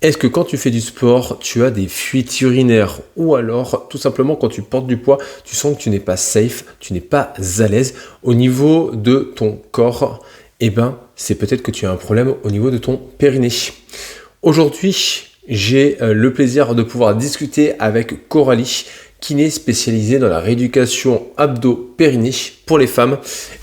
Est-ce que quand tu fais du sport, tu as des fuites urinaires ou alors tout simplement quand tu portes du poids, tu sens que tu n'es pas safe, tu n'es pas à l'aise au niveau de ton corps? Eh ben, c'est peut-être que tu as un problème au niveau de ton périnée. Aujourd'hui, j'ai le plaisir de pouvoir discuter avec Coralie, kiné spécialisée dans la rééducation abdo-périnée pour les femmes.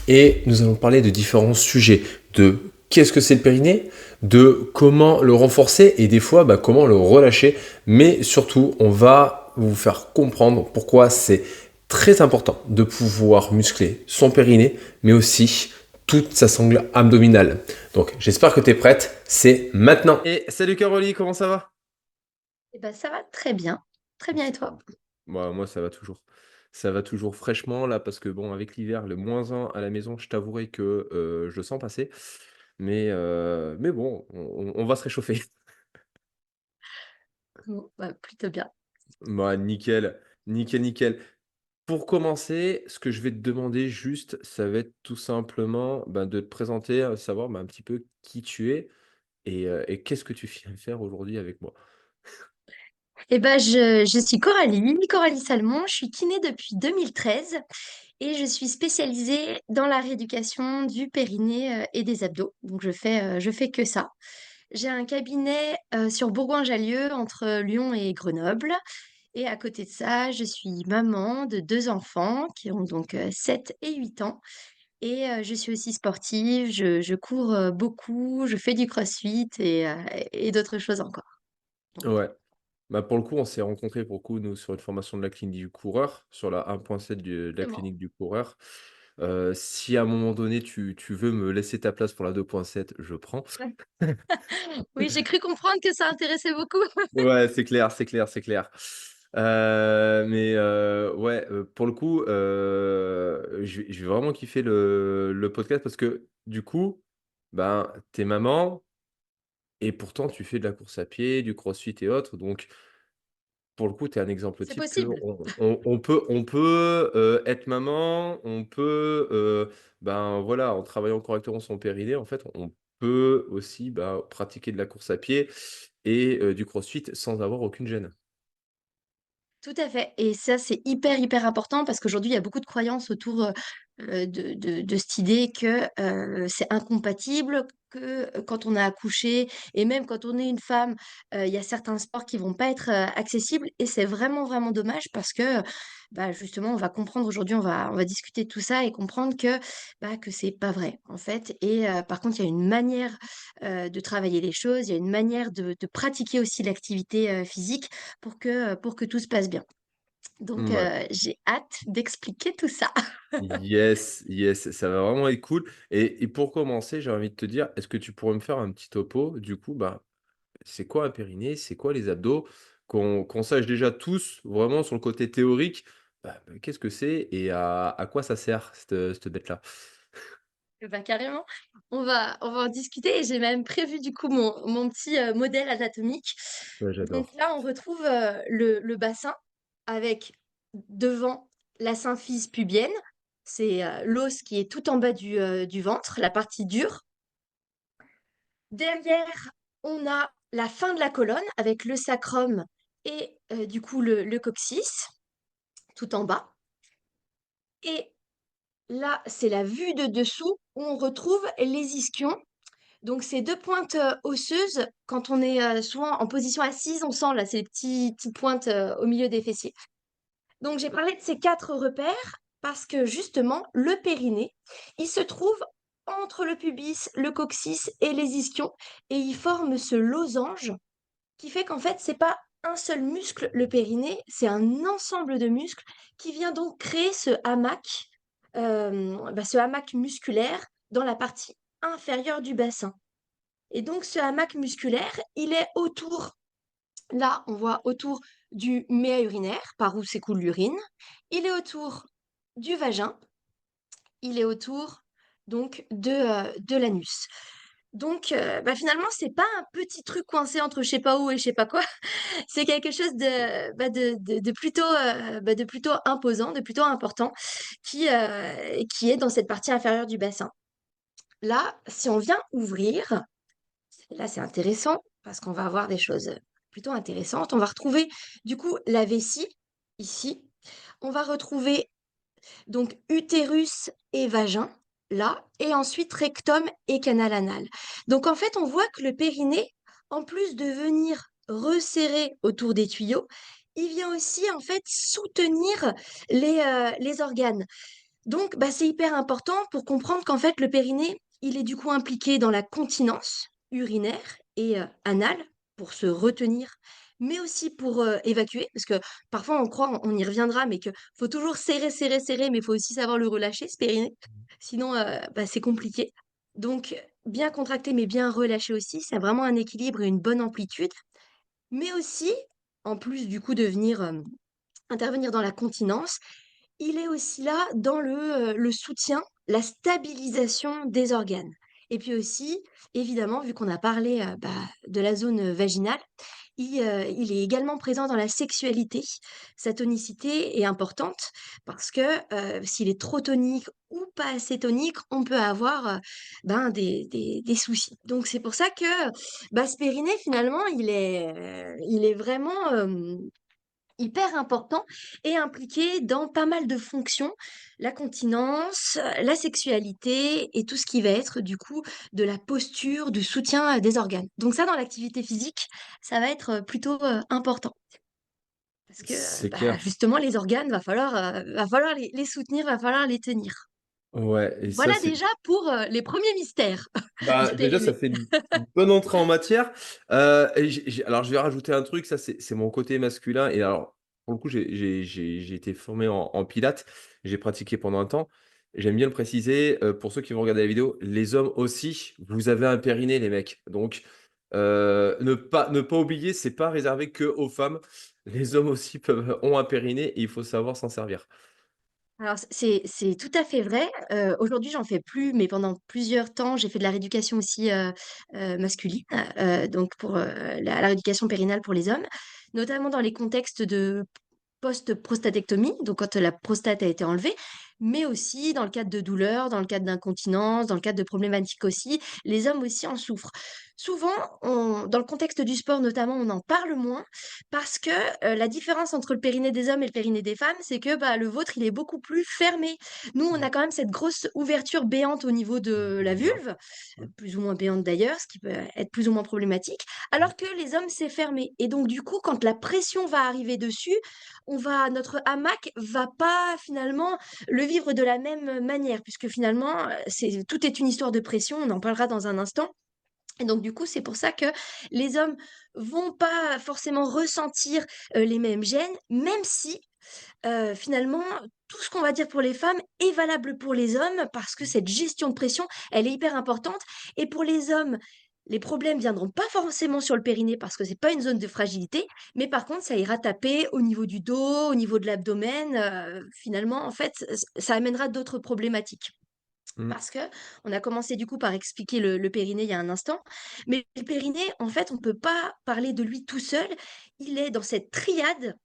Et nous allons parler de différents sujets, de qu'est-ce que c'est le périnée, de comment le renforcer et des fois comment le relâcher. Mais surtout, on va vous faire comprendre pourquoi c'est très important de pouvoir muscler son périnée, mais aussi toute sa sangle abdominale. Donc j'espère que tu es prête, c'est maintenant. Et salut Caroline, comment ça va? Eh ben, ça va très bien et Super. toi? Moi ça va toujours. Ça va toujours fraîchement là parce que bon avec l'hiver, le -1 à la maison, je t'avouerai que je le sens passer. Mais bon, on va se réchauffer. Bon, bah, plutôt bien. Bah, nickel, nickel, nickel. Pour commencer, ce que je vais te demander juste, ça va être tout simplement de te présenter, savoir un petit peu qui tu es et qu'est-ce que tu viens faire aujourd'hui avec moi. Eh ben, je suis Coralie Salmon, je suis kiné depuis 2013 et je suis spécialisée dans la rééducation du périnée et des abdos. Donc je fais que ça. J'ai un cabinet sur Bourgoin-Jallieu entre Lyon et Grenoble. Et à côté de ça, je suis maman de deux enfants qui ont donc 7 et 8 ans. Et je suis aussi sportive, je cours beaucoup, je fais du crossfit et d'autres choses encore. Ouais. Bah, pour le coup, on s'est rencontrés pour le coup, nous, sur une formation de la clinique du coureur, sur la 1.7 de la Exactement. clinique du coureur. Si à un moment donné, tu veux me laisser ta place pour la 2.7, je prends. Oui, j'ai cru comprendre que ça intéressait beaucoup. Ouais, c'est clair, c'est clair, c'est clair. Ouais, pour le coup, je vais vraiment kiffer le podcast parce que du coup, tu maman et pourtant tu fais de la course à pied, du crossfit et autres. Donc pour le coup, tu es un exemple C'est type possible. qu'on peut être maman, on peut, voilà, en travaillant correctement son périnée, en fait, on peut aussi, pratiquer de la course à pied et du crossfit sans avoir aucune gêne. Tout à fait et ça, c'est hyper, hyper important parce qu'aujourd'hui, il y a beaucoup de croyances autour, de cette idée que, c'est incompatible, que, quand on a accouché et même quand on est une femme, il y a certains sports qui vont pas être, accessibles et c'est vraiment, vraiment dommage parce que, justement, on va comprendre aujourd'hui, on va discuter de tout ça et comprendre que c'est pas vrai, en fait et par contre, il y a une manière, de travailler les choses, il y a une manière de pratiquer aussi l'activité, physique pour que tout se passe bien. Donc, Ouais. j'ai hâte d'expliquer tout ça. Yes, yes, ça va vraiment être cool et pour commencer, j'ai envie de te dire, est-ce que tu pourrais me faire un petit topo, du coup, c'est quoi un périnée? C'est quoi les abdos? Qu'on sache déjà tous, vraiment sur le côté théorique, qu'est-ce que c'est et à quoi ça sert cette bête-là? Carrément, on va en discuter et j'ai même prévu du coup mon petit, modèle anatomique. Ouais, Donc j'adore. là, on retrouve, le bassin avec devant la symphyse pubienne. C'est, l'os qui est tout en bas du ventre, la partie dure. Derrière, on a la fin de la colonne avec le sacrum et du coup le coccyx, tout en bas et là, c'est la vue de dessous où on retrouve les ischions. Donc ces 2 pointes, osseuses, quand on est, souvent en position assise, on sent là ces petites pointes, au milieu des fessiers. Donc j'ai parlé de ces 4 repères parce que justement le périnée, il se trouve entre le pubis, le coccyx et les ischions et il forme ce losange qui fait qu'en fait, c'est pas un seul muscle, le périnée, c'est un ensemble de muscles qui vient donc créer ce hamac musculaire dans la partie inférieure du bassin. Et donc, ce hamac musculaire, il est autour, là, on voit autour du méa urinaire, par où s'écoule l'urine. Il est autour du vagin. Il est autour, donc, de l'anus. Donc, finalement, c'est pas un petit truc coincé entre je sais pas où et je sais pas quoi. C'est quelque chose de plutôt imposant, de plutôt important qui est dans cette partie inférieure du bassin. Là, si on vient ouvrir, là, c'est intéressant. parce qu'on va avoir des choses plutôt intéressantes. On va retrouver du coup la vessie ici. On va retrouver donc utérus et vagin là, et ensuite rectum et canal anal. Donc en fait, on voit que le périnée, en plus de venir resserrer autour des tuyaux, il vient aussi en fait soutenir les organes. Donc, bah, c'est hyper important pour comprendre qu'en fait, le périnée, il est du coup impliqué dans la continence urinaire et anale pour se retenir, mais aussi pour évacuer, parce que parfois on croit, on y reviendra, mais que faut toujours serrer, serrer, serrer, mais il faut aussi savoir le relâcher, ce périnée. Sinon, bah, c'est compliqué. Donc, bien contracté, mais bien relâché aussi, c'est vraiment un équilibre et une bonne amplitude. Mais aussi, en plus du coup de venir intervenir dans la continence, il est aussi là dans le soutien, la stabilisation des organes. Et puis aussi, évidemment, vu qu'on a parlé, bah, de la zone vaginale, il est également présent dans la sexualité. Sa tonicité est importante parce que, s'il est trop tonique ou pas assez tonique, on peut avoir, ben, des soucis. Donc c'est pour ça que, bah, ce périnée finalement, il est vraiment, hyper important et impliqué dans pas mal de fonctions, la continence, la sexualité et tout ce qui va être du coup de la posture, du soutien, des organes. Donc ça, dans l'activité physique, ça va être, plutôt, important parce que, C'est bah, clair. justement les organes, va falloir les soutenir, va falloir les tenir. Ouais, et ça, Voilà c'est déjà pour, les premiers mystères bah, du déjà, ça périnée. fait une bonne entrée en matière. Et alors, je vais rajouter un truc, ça, c'est mon côté masculin. Et alors, pour le coup, j'ai été formé en pilates, j'ai pratiqué pendant un temps. J'aime bien le préciser, pour ceux qui vont regarder la vidéo, les hommes aussi, vous avez un périnée, les mecs. Donc, ne pas oublier, c'est pas réservé que aux femmes. Les hommes aussi ont un périnée et il faut savoir s'en servir. Alors c'est tout à fait vrai. Aujourd'hui, j'en fais plus, mais pendant plusieurs temps, j'ai fait de la rééducation aussi, masculine, donc pour, la rééducation périnale pour les hommes, notamment dans les contextes de post-prostatectomie, donc quand la prostate a été enlevée, mais aussi dans le cadre de douleurs, dans le cadre d'incontinence, dans le cadre de problématiques aussi, les hommes aussi en souffrent. Souvent, dans le contexte du sport notamment, on en parle moins parce que la différence entre le périnée des hommes et le périnée des femmes, c'est que bah, le vôtre, il est beaucoup plus fermé. Nous, on a quand même cette grosse ouverture béante au niveau de la Voilà. vulve, plus ou moins béante d'ailleurs, ce qui peut être plus ou moins problématique, alors que les hommes, c'est fermé. Et donc, du coup, quand la pression va arriver dessus, notre hamac va pas finalement le vivre de la même manière, puisque finalement, tout est une histoire de pression, on en parlera dans un instant. Et donc du coup, c'est pour ça que les hommes vont pas forcément ressentir, les mêmes gènes, même si, finalement, tout ce qu'on va dire pour les femmes est valable pour les hommes parce que cette gestion de pression, elle est hyper importante et pour les hommes, les problèmes viendront pas forcément sur le périnée parce que c'est pas une zone de fragilité, mais par contre, ça ira taper au niveau du dos, au niveau de l'abdomen, finalement, en fait, ça amènera d'autres problématiques. Mmh. Parce que on a commencé du coup par expliquer le périnée il y a un instant, mais le périnée, en fait, on ne peut pas parler de lui tout seul. Il est dans cette triade,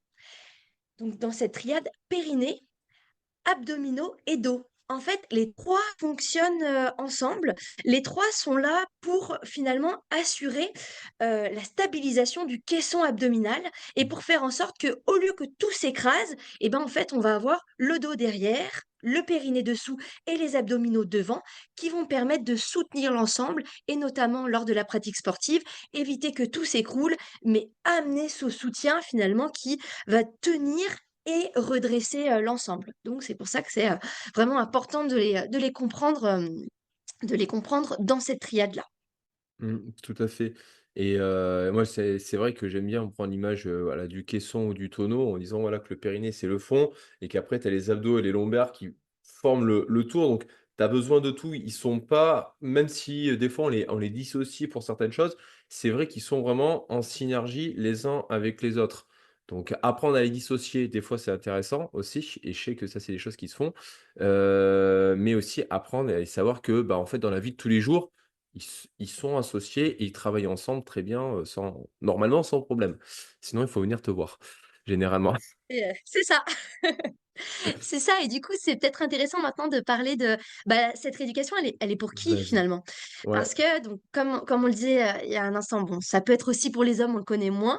donc dans cette triade périnée, abdominaux et dos. En fait, les 3 fonctionnent, ensemble. Les 3 sont là pour finalement assurer, la stabilisation du caisson abdominal et pour faire en sorte que, au lieu que tout s'écrase et ben, en fait, on va avoir le dos derrière, le périnée dessous et les abdominaux devant qui vont permettre de soutenir l'ensemble et notamment lors de la pratique sportive, éviter que tout s'écroule, mais amener ce soutien finalement qui va tenir et redresser, l'ensemble. Donc c'est pour ça que c'est, vraiment important de les comprendre dans cette triade-là. Tout à fait et moi, c'est vrai que j'aime bien on prend l'image, voilà, du caisson ou du tonneau en disant, voilà, que le périnée, c'est le fond et qu'après tu as les abdos et les lombaires qui forment le tour donc tu as besoin de tout. Ils sont pas même si, des fois on les dissocie pour certaines choses, c'est vrai qu'ils sont vraiment en synergie les uns avec les autres. Donc apprendre à les dissocier, des fois, c'est intéressant aussi et je sais que ça, c'est des choses qui se font, mais aussi apprendre et savoir que, bah, en fait, dans la vie de tous les jours, ils sont associés et ils travaillent ensemble très bien, sans normalement sans problème. Sinon, il faut venir te voir. généralement. C'est ça. C'est ça et du coup, c'est peut-être intéressant maintenant de parler de, bah, cette rééducation, elle est pour qui Vas-y. finalement? Ouais. Parce que donc comme on le disait, il y a un instant, bon, ça peut être aussi pour les hommes, on le connaît moins,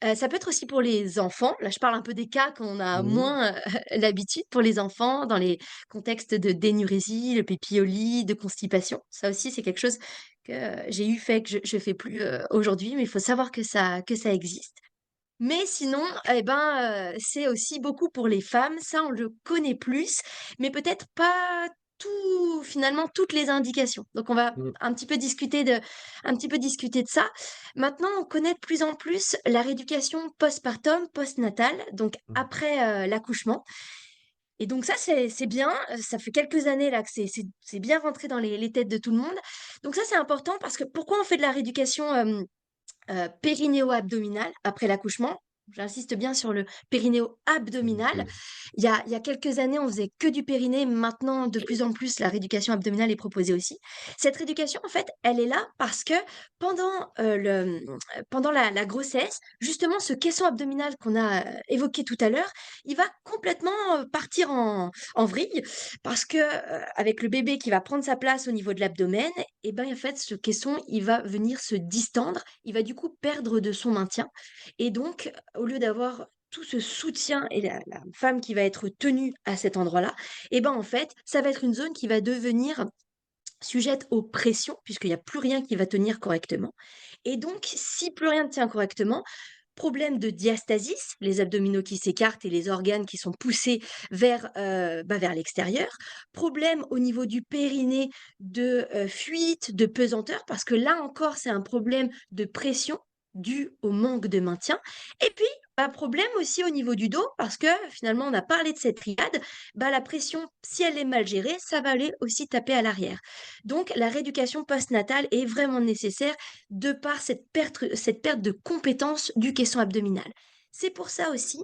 ça peut être aussi pour les enfants. Là, je parle un peu des cas qu'on a Mmh. moins, l'habitude pour les enfants dans les contextes de d'énurésie, le pipi au lit, de constipation. Ça aussi, c'est quelque chose que, j'ai eu fait, que je fais plus, aujourd'hui, mais il faut savoir que ça existe. Mais sinon, eh ben, c'est aussi beaucoup pour les femmes. Ça, on le connaît plus, mais peut-être pas tout finalement, toutes les indications. Donc on va Mmh. un petit peu discuter de ça. Maintenant, on connaît de plus en plus la rééducation postpartum, postnatale, donc Mmh. après, l'accouchement et donc ça, c'est bien, ça fait quelques années là que c'est bien rentré dans les têtes de tout le monde. Donc ça, c'est important parce que pourquoi on fait de la rééducation, périnéo-abdominal après l'accouchement. J'insiste bien sur le périnéo-abdominal. Mmh. Il y a quelques années, on faisait que du périnée. Maintenant, de plus en plus, la rééducation abdominale est proposée aussi. Cette rééducation, en fait, elle est là parce que pendant la grossesse, justement, ce caisson abdominal qu'on a évoqué tout à l'heure, il va complètement partir en vrille parce que avec le bébé qui va prendre sa place au niveau de l'abdomen, et ben en fait, ce caisson, il va venir se distendre, il va du coup perdre de son maintien et donc au lieu d'avoir tout ce soutien et la femme qui va être tenue à cet endroit-là, et ben en fait, ça va être une zone qui va devenir sujette aux pressions puisqu'il y a plus rien qui va tenir correctement et donc si plus rien ne tient correctement, problème de diastasis, les abdominaux qui s'écartent et les organes qui sont poussés vers l'extérieur. Problème au niveau du périnée de fuite, de pesanteur, parce que là encore, c'est un problème de pression dû au manque de maintien. Et puis, bah, problème aussi au niveau du dos, parce que finalement, on a parlé de cette triade, bah, la pression, si elle est mal gérée, ça va aller aussi taper à l'arrière. Donc, la rééducation postnatale est vraiment nécessaire de par cette perte de compétence du caisson abdominal. C'est pour ça aussi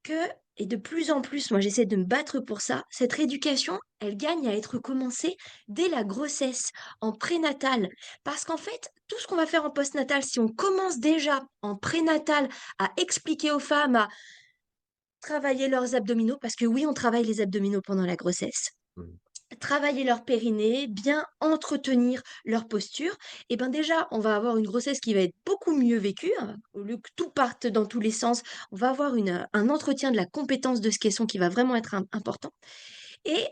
que, et de plus en plus, moi j'essaie de me battre pour ça, cette rééducation, elle gagne à être commencée dès la grossesse, en prénatal. Parce qu'en fait, tout ce qu'on va faire en postnatal, si on commence déjà en prénatal à expliquer aux femmes à travailler leurs abdominaux, parce que oui, on travaille les abdominaux pendant la grossesse, Mmh. travailler leur périnée, bien entretenir leur posture, et ben déjà, on va avoir une grossesse qui va être beaucoup mieux vécue, hein. Au lieu que tout parte dans tous les sens, on va avoir un entretien de la compétence de ce caisson qui va vraiment être important. Et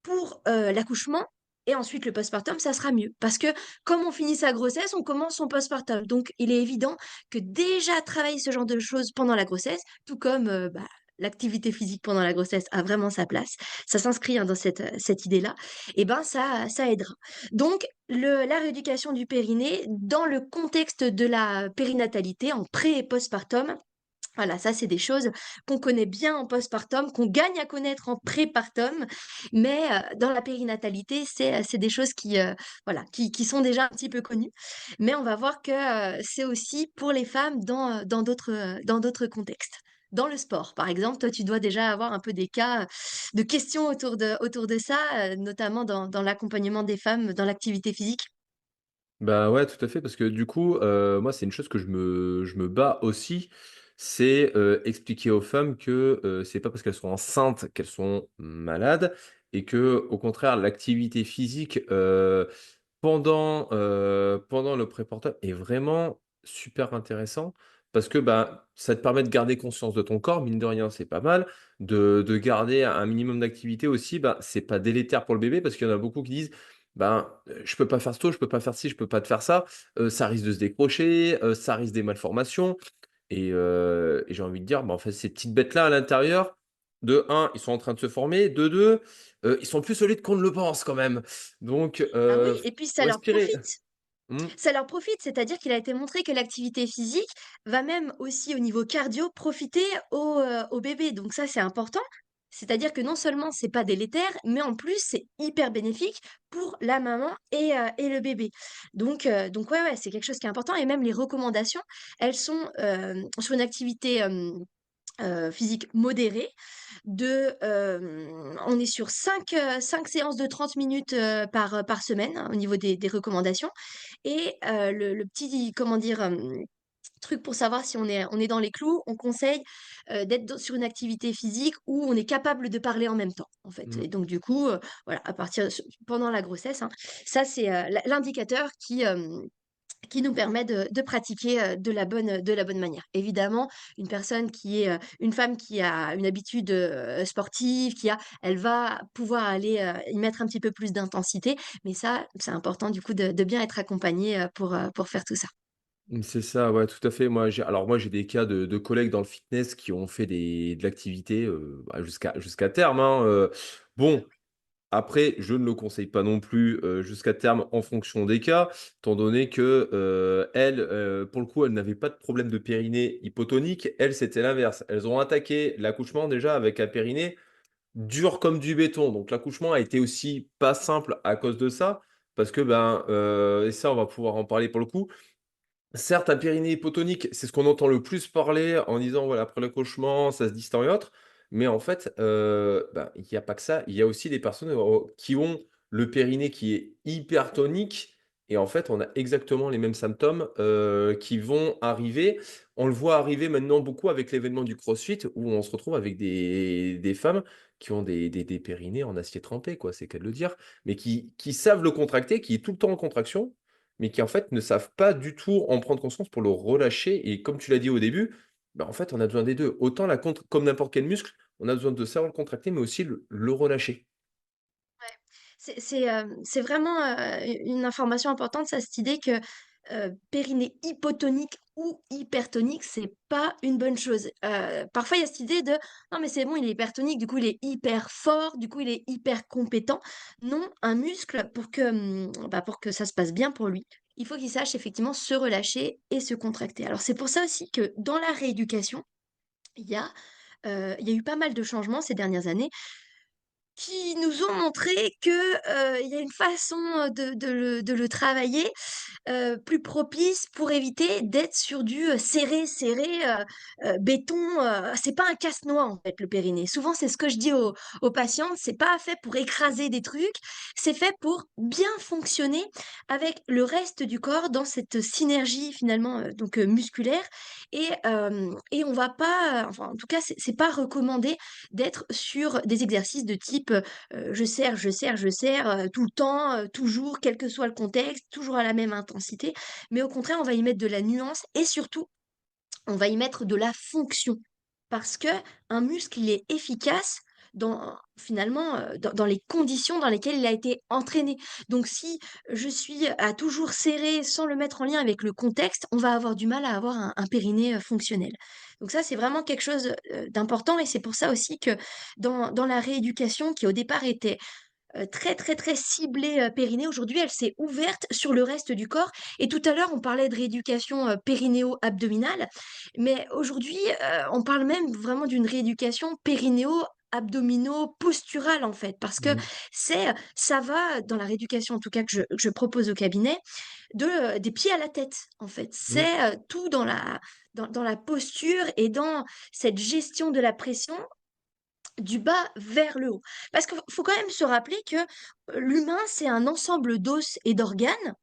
pour l'accouchement et ensuite le postpartum, ça sera mieux. Parce que comme on finit sa grossesse, on commence son postpartum. Donc il est évident que déjà travailler ce genre de choses pendant la grossesse, tout comme bah, l'activité physique pendant la grossesse a vraiment sa place, ça s'inscrit hein, dans cette idée-là, et ben ça aidera. Donc la rééducation du périnée dans le contexte de la périnatalité en pré et postpartum, voilà, ça, c'est des choses qu'on connaît bien en postpartum, qu'on gagne à connaître en prépartum, mais dans la périnatalité, c'est des choses voilà, qui sont déjà un petit peu connues. Mais on va voir que c'est aussi pour les femmes dans d'autres contextes. Dans le sport, par exemple, toi, tu dois déjà avoir un peu des cas de questions autour de ça, notamment dans l'accompagnement des femmes dans l'activité physique. Bah, ouais, tout à fait, parce que du coup, moi, c'est une chose que je me bats aussi, c'est, expliquer aux femmes que, c'est pas parce qu'elles sont enceintes qu'elles sont malades et que, au contraire, l'activité physique, pendant le prépartum est vraiment super intéressant parce que, bah, ça te permet de garder conscience de ton corps, mine de rien, c'est pas mal. De garder un minimum d'activité aussi, bah, c'est pas délétère pour le bébé parce qu'il y en a beaucoup qui disent: «Ben, je peux pas faire sto, je peux pas faire ci, je peux pas te faire ça, ça risque de se décrocher, ça risque des malformations». Et j'ai envie de dire, bah, en fait, ces petites bêtes-là à l'intérieur, de un, ils sont en train de se former, de 2, ils sont plus solides qu'on ne le pense quand même. Donc Ah oui, et puis ça faut leur respirer. profite. Mmh. Ça leur profite, c'est-à-dire qu'il a été montré que l'activité physique va même aussi au niveau cardio profiter au bébé. Donc ça, c'est important. C'est-à-dire que non seulement c'est pas délétère, mais en plus c'est hyper bénéfique pour la maman et le bébé. Donc ouais, ouais, c'est quelque chose qui est important. Et même les recommandations, elles sont sur une activité physique modérée on est sur 5 séances de 30 minutes par semaine hein, au niveau des recommandations. Et le petit, comment dire, truc pour savoir si on est dans les clous, on conseille, d'être sur une activité physique où on est capable de parler en même temps, en fait. Mmh. Et donc du coup, voilà, à partir pendant la grossesse, hein, ça c'est, l'indicateur qui nous permet de pratiquer, de la bonne manière. Évidemment, une femme qui a une habitude, sportive, elle va pouvoir aller, y mettre un petit peu plus d'intensité, mais ça, c'est important du coup de bien être accompagnée, pour faire tout ça. C'est ça, ouais, tout à fait. Moi, j'ai des cas de collègues dans le fitness qui ont fait de l'activité, jusqu'à terme, hein, bon, après, je ne le conseille pas non plus, jusqu'à terme en fonction des cas, étant donné que, elles, pour le coup, elles n'avaient pas de problème de périnée hypotonique. Elles, c'était l'inverse. Elles ont attaqué l'accouchement déjà avec un périnée dur comme du béton. Donc l'accouchement a été aussi pas simple à cause de ça, parce que, ben, et ça, on va pouvoir en parler pour le coup. Certes, un périnée hypotonique, c'est ce qu'on entend le plus parler en disant: «Voilà, après l'accouchement, ça se distend et autres». Mais en fait, bah, il y a pas que ça. Il y a aussi des personnes, qui ont le périnée qui est hypertonique et en fait, on a exactement les mêmes symptômes, qui vont arriver. On le voit arriver maintenant beaucoup avec l'événement du CrossFit où on se retrouve avec des femmes qui ont des périnées en acier trempé, quoi, c'est le cas de le dire, mais qui savent le contracter, qui est tout le temps en contraction mais qui en fait ne savent pas du tout en prendre conscience pour le relâcher et comme tu l'as dit au début, bah, en fait, on a besoin des 2. Autant la contre comme n'importe quel muscle, on a besoin de savoir le contracter, mais aussi le relâcher. C'est vraiment, une information importante, ça, cette idée que, périnée hypotonique ou hypertonique, c'est pas une bonne chose. Parfois, il y a cette idée de: «Non, mais c'est bon, il est hypertonique, du coup, il est hyper fort, du coup, il est hyper compétent». Non, un muscle, pour que ça se passe bien pour lui, il faut qu'il sache effectivement se relâcher et se contracter. Alors, c'est pour ça aussi que dans la rééducation, il y a, il y a eu pas mal de changements ces dernières années qui nous ont montré que, il y a une façon, de le travailler, plus propice pour éviter d'être sur du, serré, serré, béton, c'est pas un casse-noix, en fait, le périnée. Souvent, c'est ce que je dis aux patientes, c'est pas fait pour écraser des trucs, c'est fait pour bien fonctionner avec le reste du corps dans cette synergie finalement, musculaire et on va pas, enfin, en tout cas, c'est pas recommandé d'être sur des exercices de type, je serre, je serre, je serre, tout le temps, toujours, quel que soit le contexte, toujours à la même intensité. Mais au contraire, on va y mettre de la nuance et surtout, on va y mettre de la fonction. Parce que un muscle, il est efficace finalement, dans les conditions dans lesquelles il a été entraîné. Donc si je suis à toujours serrer sans le mettre en lien avec le contexte, on va avoir du mal à avoir un périnée, fonctionnel. Donc ça, c'est vraiment quelque chose, d'important et c'est pour ça aussi que dans la rééducation qui au départ était très, très, très ciblée, périnée. Aujourd'hui, elle s'est ouverte sur le reste du corps et tout à l'heure, on parlait de rééducation, périnéo-abdominale, mais aujourd'hui, on parle même vraiment d'une rééducation périnéo-abdominaux-posturale, en fait. Parce que Mmh. ça va dans la rééducation, en tout cas, que je propose au cabinet, des pieds à la tête, en fait. Mmh. C'est, tout dans la posture et dans cette gestion de la pression du bas vers le haut. Parce qu'il faut quand même se rappeler que, l'humain, c'est un ensemble d'os et d'organes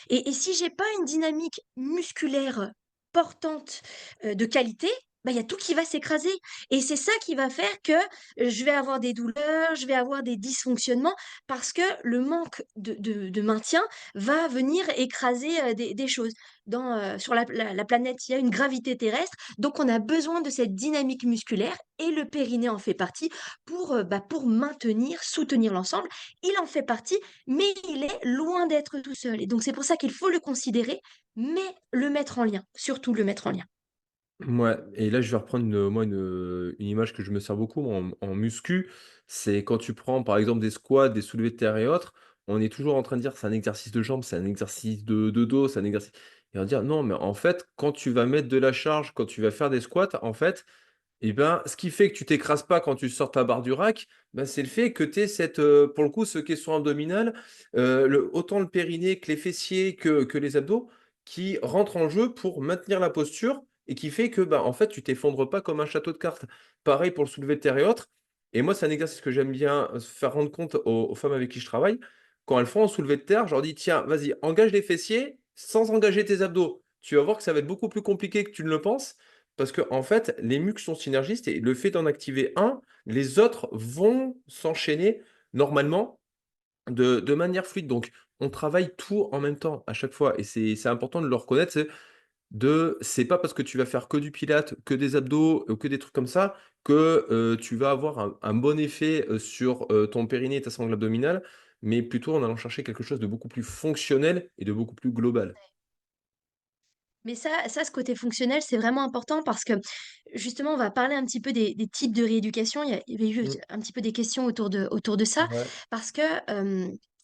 et si j'ai pas une dynamique musculaire portante, de qualité, bah, il y a tout qui va s'écraser et c'est ça qui va faire que, je vais avoir des douleurs, je vais avoir des dysfonctionnements parce que le manque de maintien va venir écraser, des choses. Sur la planète, il y a une gravité terrestre, donc on a besoin de cette dynamique musculaire et le périnée en fait partie pour maintenir, soutenir l'ensemble. Il en fait partie mais il est loin d'être tout seul et donc c'est pour ça qu'il faut le considérer, mais le mettre en lien, surtout le mettre en lien. Mouais et là, je vais reprendre une image que je me sers beaucoup moi en muscu. C'est quand tu prends, par exemple, des squats, des soulevés de terre et autres, on est toujours en train de dire: «C'est un exercice de jambes, c'est un exercice de dos, c'est un exercice» et on va dire: «Non, mais en fait, quand tu vas mettre de la charge, quand tu vas faire des squats, en fait, et ben, ce qui fait que tu t'écrases pas quand tu sors ta barre du rack, ben, c'est le fait que tu aies cette, pour le coup, ce caisson abdominal, autant le périnée que les fessiers, que les abdos, qui rentrent en jeu pour maintenir la posture et qui fait que, ben, en fait, tu t'effondres pas comme un château de cartes. Pareil pour le soulevé de terre et autres et moi, c'est un exercice que j'aime bien, faire rendre compte aux femmes avec qui je travaille. Quand elles font un soulevé de terre, je leur dis: «Tiens, vas-y, engage les fessiers sans engager tes abdos». tu vas voir que ça va être beaucoup plus compliqué que tu ne le penses, parce que en fait, les muscles sont synergistes et le fait d'en activer un, les autres vont s'enchaîner normalement de manière fluide. Donc, on travaille tout en même temps à chaque fois et c'est important de le reconnaître. C'est pas parce que tu vas faire que du pilate, que des abdos, que des trucs comme ça, que tu vas avoir un bon effet sur ton périnée et ta sangle abdominale, mais plutôt en allant chercher quelque chose de beaucoup plus fonctionnel et de beaucoup plus global. Mais ça, ce côté fonctionnel, c'est vraiment important parce que justement, on va parler un petit peu des types de rééducation. Il y avait eu Mm. un petit peu des questions autour de ça Ouais. parce que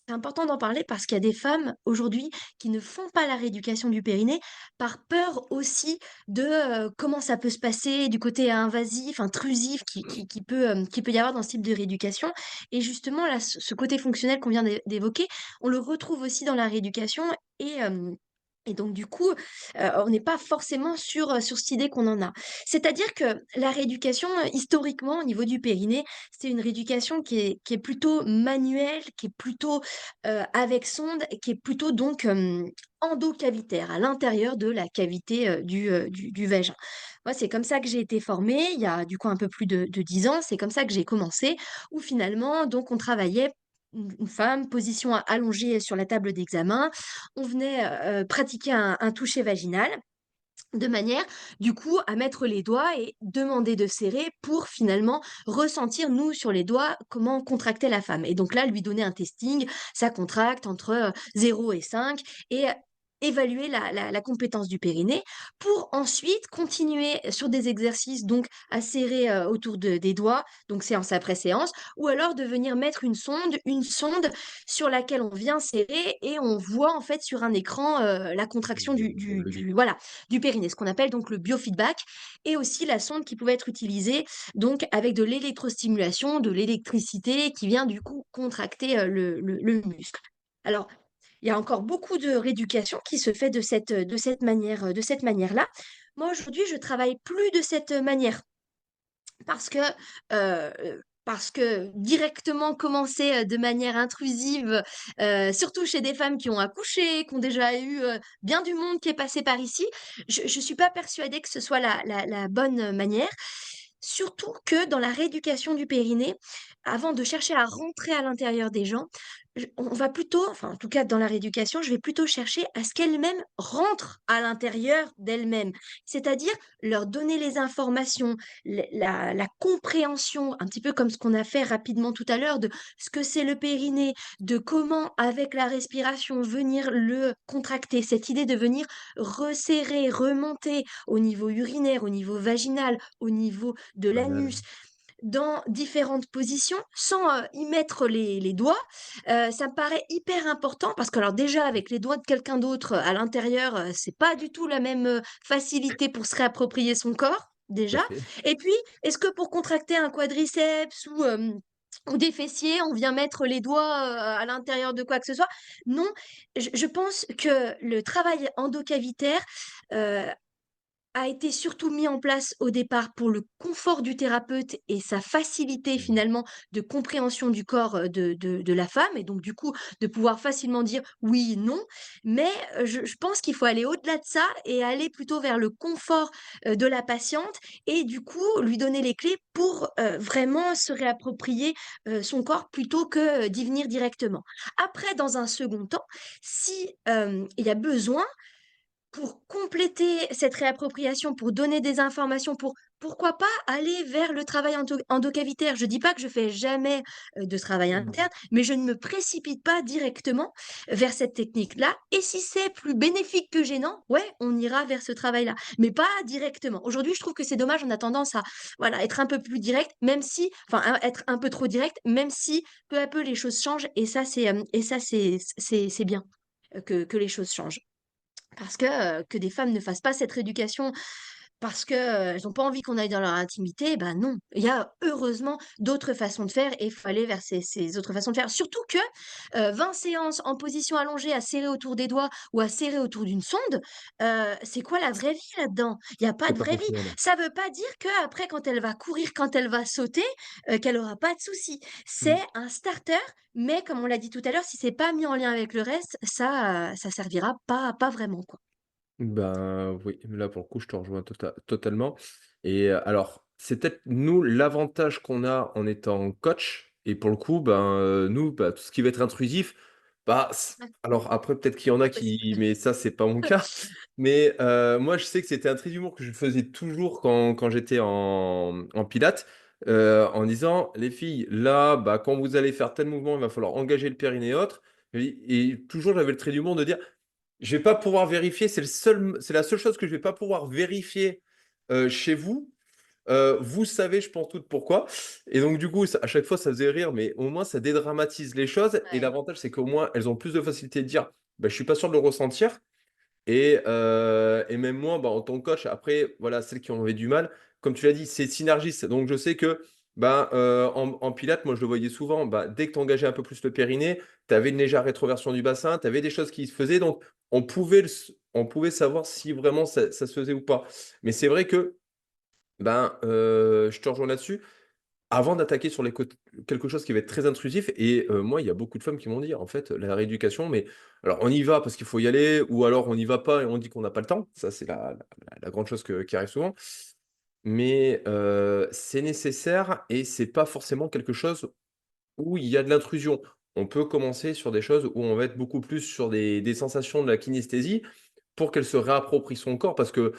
c'est important d'en parler parce qu'il y a des femmes aujourd'hui qui ne font pas la rééducation du périnée par peur aussi de comment ça peut se passer, du côté invasif, intrusif qui peut y avoir dans ce type de rééducation. Et justement, là, ce côté fonctionnel qu'on vient d'évoquer, on le retrouve aussi dans la rééducation et. Et donc du coup, on n'est pas forcément sur cette idée qu'on en a. C'est-à-dire que la rééducation, historiquement, au niveau du périnée, c'est une rééducation qui est plutôt manuelle, qui est plutôt, avec sonde, qui est plutôt donc, endocavitaire, à l'intérieur de la cavité, du vagin. Moi, c'est comme ça que j'ai été formée, il y a du coup un peu plus de 10 ans, c'est comme ça que j'ai commencé, où finalement donc on travaillait une femme, position allongée sur la table d'examen, on venait pratiquer un toucher vaginal de manière, du coup, à mettre les doigts et demander de serrer pour finalement ressentir, nous, sur les doigts, comment contractait la femme. Et donc là, lui donner un testing, ça contracte entre 0 et 5 et évaluer la compétence du périnée pour ensuite continuer sur des exercices donc à serrer autour des doigts, donc séance après séance, ou alors de venir mettre une sonde sur laquelle on vient serrer et on voit en fait sur un écran la contraction Le bip. voilà, du périnée, ce qu'on appelle donc le biofeedback, et aussi la sonde qui pouvait être utilisée donc avec de l'électrostimulation, de l'électricité qui vient du coup contracter le muscle. Alors, il y a encore beaucoup de rééducation qui se fait de cette manière-là. Moi, aujourd'hui, je travaille plus de cette manière parce que, parce que directement commencer, de manière intrusive, surtout chez des femmes qui ont accouché, qui ont déjà eu, bien du monde qui est passé par ici, je suis pas persuadée que ce soit la bonne manière. Surtout que dans la rééducation du périnée, avant de chercher à rentrer à l'intérieur des gens, on va plutôt, enfin en tout cas dans la rééducation, je vais plutôt chercher à ce qu'elles-mêmes rentrent à l'intérieur d'elles-mêmes. C'est-à-dire leur donner les informations, la compréhension, un petit peu comme ce qu'on a fait rapidement tout à l'heure, de ce que c'est le périnée, de comment, avec la respiration, venir le contracter, cette idée de venir resserrer, remonter au niveau urinaire, au niveau vaginal, au niveau de Anal. l'anus, dans différentes positions, sans y mettre les doigts. Ça me paraît hyper important parce que, alors déjà, avec les doigts de quelqu'un d'autre à l'intérieur, c'est pas du tout la même facilité pour se réapproprier son corps, Tout à déjà. fait. Et puis, est-ce que pour contracter un quadriceps ou des fessiers, on vient mettre les doigts à l'intérieur de quoi que ce soit? Non, je pense que le travail endocavitaire euh, a été surtout mis en place au départ pour le confort du thérapeute et sa facilité Mm. finalement de compréhension du corps de la femme, et donc du coup de pouvoir facilement dire oui, non. Mais je pense qu'il faut aller au-delà de ça et aller plutôt vers le confort de la patiente et du coup lui donner les clés pour vraiment se réapproprier son corps plutôt que d'y venir directement. Après, dans un second temps, si il y a besoin, pour compléter cette réappropriation, pour donner des informations, pourquoi pas aller vers le travail endocavitaire. Je dis pas que je fais jamais de travail Mm. interne, mais je ne me précipite pas directement vers cette technique-là. Et si c'est plus bénéfique que gênant, ouais, on ira vers ce travail-là, mais pas directement. Aujourd'hui, je trouve que c'est dommage. On a tendance à, voilà, être un peu plus direct, même si, enfin, être un peu trop direct, même si peu à peu les choses changent. Et ça, c'est bien que les choses changent. Parce que des femmes ne fassent pas cette rééducation parce que, elles n'ont pas envie qu'on aille dans leur intimité, ben non. Il y a heureusement d'autres façons de faire et il faut aller vers ces autres façons de faire. Surtout que, 20 séances en position allongée à serrer autour des doigts ou à serrer autour d'une sonde, c'est quoi la vraie vie là-dedans? Il y a pas C'est de pas vraie vie. fonctionnel. Ça veut pas dire qu'après quand elle va courir, quand elle va sauter, qu'elle aura pas de soucis. C'est Mm. un starter, mais comme on l'a dit tout à l'heure, si c'est pas mis en lien avec le reste, ça servira pas vraiment, quoi. Ben oui, là pour le coup, je te rejoins totalement. Et alors, c'est peut-être nous l'avantage qu'on a en étant coach. Et pour le coup, nous, tout ce qui va être intrusif, Ouais, alors après peut-être qu'il y en a pas possible. qui, mais ça c'est pas mon cas. Mais moi, je sais que c'était un trait d'humour que je faisais toujours quand j'étais en pilates, en disant, les filles, là, quand vous allez faire tel mouvement, il va falloir engager le périnée et autres. Et toujours, j'avais le trait d'humour de dire je vais pas pouvoir vérifier, c'est la seule chose que je vais pas pouvoir vérifier chez vous. Vous savez, je pense toutes pourquoi. Et donc du coup, à chaque fois, ça faisait rire, mais au moins ça dédramatise les choses. Et Ouais. l'avantage, c'est qu'au moins, elles ont plus de facilité de dire, je suis pas sûr de le ressentir. Et même moi, en tant que coach, après, voilà, celles qui ont avait du mal, comme tu l'as dit, c'est synergiste. Donc je sais que en pilates, moi je le voyais souvent, dès que tu engageais un peu plus le périnée, tu avais une légère rétroversion du bassin, tu avais des choses qui se faisaient, donc on pouvait savoir si vraiment ça se faisait ou pas. Mais c'est vrai que je te rejoins là-dessus avant d'attaquer sur quelque chose qui va être très intrusif, et moi, il y a beaucoup de femmes qui m'ont dit, en fait, la rééducation, mais alors on y va parce qu'il faut y aller, ou alors on n'y va pas et on dit qu'on n'a pas le temps. Ça, c'est la grande chose qui arrive souvent. Mais c'est nécessaire et c'est pas forcément quelque chose où il y a de l'intrusion. On peut commencer sur des choses où on va être beaucoup plus sur des sensations de la kinesthésie pour qu'elle se réapproprie son corps, parce que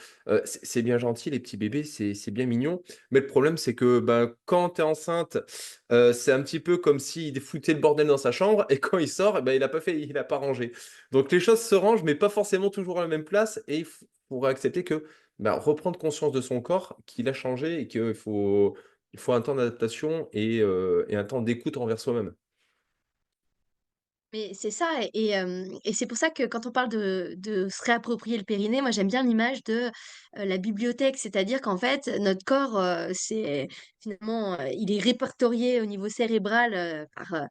c'est bien gentil, les petits bébés, c'est bien mignon, mais le problème, c'est que quand tu es enceinte, c'est un petit peu comme s'il foutait le bordel dans sa chambre, et quand il sort, il n'a pas fait, il n'a pas rangé. Donc les choses se rangent, mais pas forcément toujours à la même place, et il faudra accepter que reprendre conscience de son corps, qu'il a changé, et il faut un temps d'adaptation et un temps d'écoute envers soi-même. Mais c'est ça, et c'est pour ça que quand on parle de se réapproprier le périnée, moi j'aime bien l'image de la bibliothèque, c'est-à-dire qu'en fait notre corps, c'est finalement, il est répertorié au niveau cérébral par